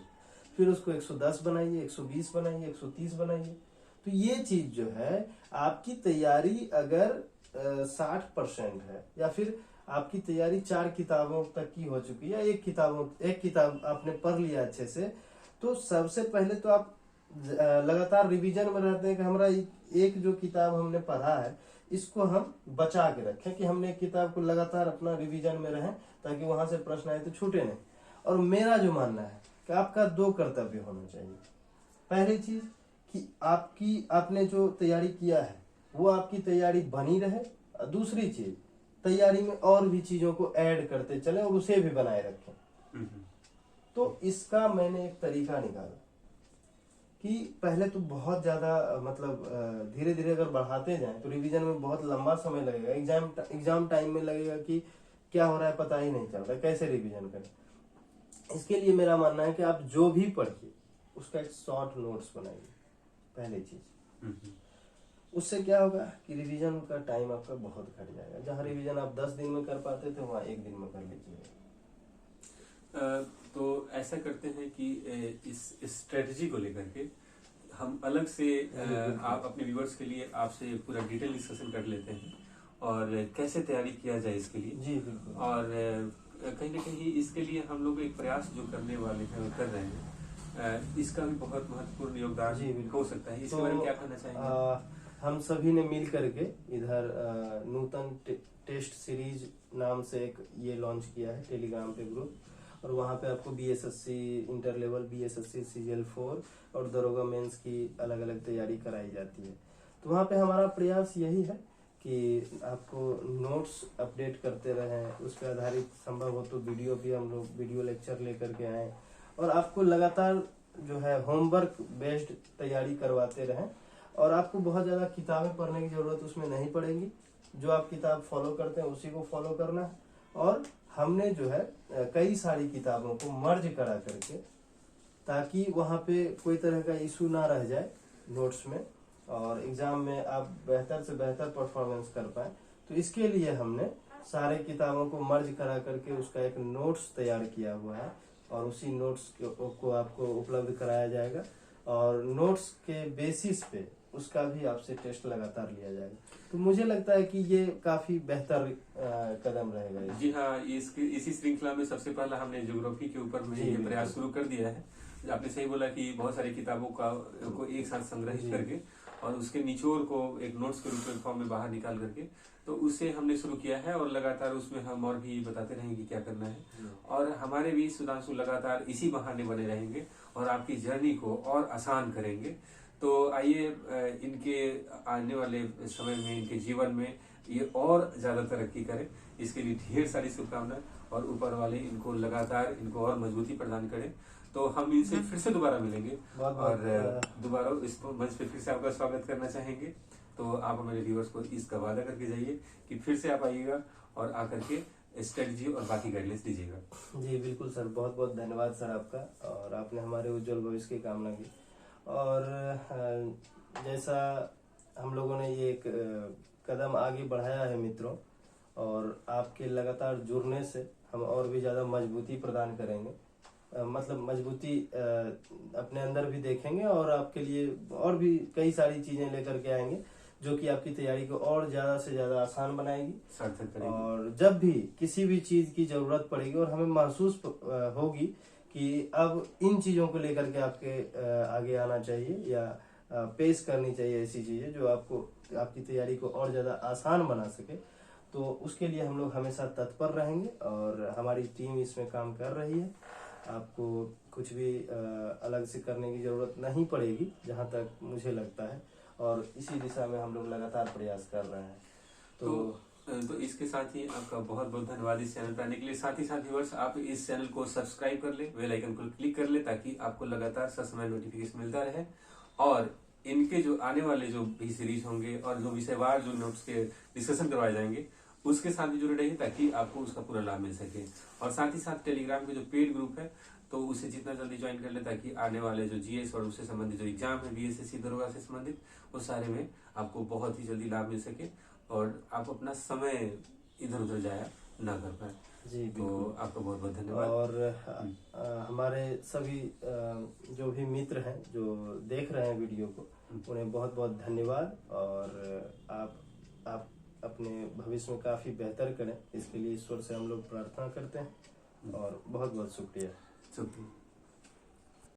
फिर उसको 110 बनाइए, 120 बनाइए, 130 बनाइए। तो ये चीज जो है, आपकी तैयारी अगर 60% है, या फिर आपकी तैयारी 4 किताबों तक की हो चुकी है, एक किताब आपने पढ़ लिया अच्छे से, तो सबसे पहले तो आप लगातार रिवीजन में रहते हैं कि हमारा एक जो किताब हमने पढ़ा है इसको हम बचा के रखें, कि हमने एक किताब को लगातार अपना रिवीजन में रहें, ताकि वहां से प्रश्न आए तो छूटे नहीं। और मेरा जो मानना है कि आपका 2 कर्तव्य होना चाहिए। पहली चीज कि आपने जो तैयारी किया है वो आपकी तैयारी बनी रहे, और दूसरी चीज तैयारी में और भी चीजों को ऐड करते चले और उसे भी बनाए रखें। तो इसका मैंने एक तरीका निकाला कि पहले तो बहुत ज्यादा मतलब धीरे धीरे अगर बढ़ाते जाएं तो रिवीजन में बहुत लंबा समय लगेगा, एग्जाम टाइम में लगेगा कि क्या हो रहा है पता ही नहीं चल रहा है, कैसे रिवीजन करें। इसके लिए मेरा मानना है कि आप जो भी पढ़िए उसका एक शॉर्ट नोट्स बनाइए, पहली चीज। उससे क्या होगा कि रिवीजन का टाइम आपका बहुत घट जाएगा। जहाँ रिवीजन आप 10 दिन में कर पाते थे वहाँ 1 दिन में कर लीजिएगा।
तो ऐसा करते हैं कि इस स्ट्रेटजी को लेकर के हम अलग से आप अपने व्यूअर्स के लिए आपसे पूरा डिटेल डिस्कशन कर लेते हैं और कैसे तैयारी किया जाए इसके लिए।
जी बिल्कुल।
और कहीं ना कहीं इसके लिए हम लोग एक प्रयास जो करने वाले हैं कर रहे हैं, इसका भी बहुत महत्वपूर्ण योगदान हो सकता है। इसके बारे में क्या कहना चाहेंगे?
हम सभी ने मिल करके इधर नूतन टेस्ट सीरीज नाम से एक ये लॉन्च किया है टेलीग्राम पे ग्रुप, और वहाँ पे आपको BSSC inter level, BSSC CGL 4 और दरोगा मेंस की अलग अलग तैयारी कराई जाती है। तो वहाँ पे हमारा प्रयास यही है कि आपको नोट्स अपडेट करते रहें, उस पर आधारित संभव हो तो वीडियो भी हम लोग वीडियो लेक्चर लेकर के आएँ और आपको लगातार जो है होमवर्क बेस्ड तैयारी करवाते रहें। और आपको बहुत ज़्यादा किताबें पढ़ने की ज़रूरत उसमें नहीं पड़ेगी। जो आप किताब फॉलो करते हैं उसी को फॉलो करना है। और हमने जो है कई सारी किताबों को मर्ज करा करके, ताकि वहाँ पे कोई तरह का इशू ना रह जाए नोट्स में और एग्ज़ाम में आप बेहतर से बेहतर परफॉर्मेंस कर पाए। तो इसके लिए हमने सारे किताबों को मर्ज करा करके उसका एक नोट्स तैयार किया हुआ है और उसी नोट्स को आपको उपलब्ध कराया जाएगा और नोट्स के बेसिस पे उसका भी आपसे टेस्ट लगातार लिया जाएगा। तो मुझे लगता है कि ये काफी बेहतर कदम रहेगा।
जी हाँ, इसी श्रृंखला में सबसे पहला हमने ज्योग्राफी के ऊपर में ये प्रयास शुरू कर दिया है। आपने सही बोला कि बहुत सारी किताबों को एक साथ संग्रहित करके और उसके निचोड़ को एक नोट्स के रूप में फॉर्म में बाहर निकाल करके, तो उससे हमने शुरू किया है और लगातार उसमें हम और भी बताते रहेंगे कि क्या करना है। और हमारे भी सुधांशु लगातार इसी बहाने बने रहेंगे और आपकी जर्नी को और आसान करेंगे। तो आइए इनके आने वाले समय में, इनके जीवन में ये और ज्यादा तरक्की करें, इसके लिए ढेर सारी शुभकामनाएं और ऊपर वाले इनको लगातार इनको और मजबूती प्रदान करें। तो हम इनसे फिर से दोबारा मिलेंगे और दोबारा इस मंच पे फिर से आपका स्वागत करना चाहेंगे। तो आप हमारे व्यूअर्स को इसका वादा करके जाइए कि फिर से आप आइएगा और आकर के स्ट्रेटजी और बाकी गाइडलाइंस दीजिएगा।
जी बिल्कुल सर, बहुत बहुत धन्यवाद सर आपका, और आपने हमारे उज्जवल भविष्य की कामना की। और जैसा हम लोगों ने ये एक कदम आगे बढ़ाया है मित्रों, और आपके लगातार जुड़ने से हम और भी ज़्यादा मजबूती प्रदान करेंगे, मतलब मजबूती अपने अंदर भी देखेंगे और आपके लिए और भी कई सारी चीज़ें लेकर के आएंगे जो कि आपकी तैयारी को और ज़्यादा से ज़्यादा आसान बनाएगी,
सार्थक करेगी। और
जब भी किसी भी चीज़ की ज़रूरत पड़ेगी और हमें महसूस होगी कि अब इन चीज़ों को लेकर के आपके आगे आना चाहिए या पेश करनी चाहिए ऐसी चीज़ें जो आपको आपकी तैयारी को और ज़्यादा आसान बना सके, तो उसके लिए हम लोग हमेशा तत्पर रहेंगे और हमारी टीम इसमें काम कर रही है। आपको कुछ भी अलग से करने की ज़रूरत नहीं पड़ेगी जहाँ तक मुझे लगता है, और इसी दिशा में हम लोग लगातार प्रयास कर रहे हैं।
तो इसके साथ ही आपका बहुत बहुत धन्यवाद इस चैनल पर आने के लिए। साथ ही साथ व्यूअर्स, आप इस चैनल को सब्सक्राइब कर ले, बेल आइकन को क्लिक कर ले, ताकि आपको लगातार ससमय नोटिफिकेशन मिलता रहे। और इनके जो आने वाले जो भी सीरीज होंगे और जो विषयवार जो नोट्स के डिस्कशन करवाए जाएंगे उसके साथ भी जुड़े रहिए, ताकि आपको उसका पूरा लाभ मिल सके। और साथ ही साथ टेलीग्राम के जो पेड ग्रुप है तो उसे जितना जल्दी ज्वाइन कर ले, ताकि आने वाले जो जीएस और उससे संबंधित जो एग्जाम है, बीएसएससी दरोगा से संबंधित, वो सारे में आपको बहुत ही जल्दी लाभ मिल सके और आप अपना समय इधर उधर जाया ना कर पाए।
जी
तो आपका बहुत बहुत धन्यवाद।
और हमारे सभी जो भी मित्र हैं जो देख रहे हैं वीडियो को, उन्हें बहुत बहुत धन्यवाद। और आप अपने भविष्य में काफ़ी बेहतर करें, इसके लिए ईश्वर से हम लोग प्रार्थना करते हैं और बहुत बहुत शुक्रिया।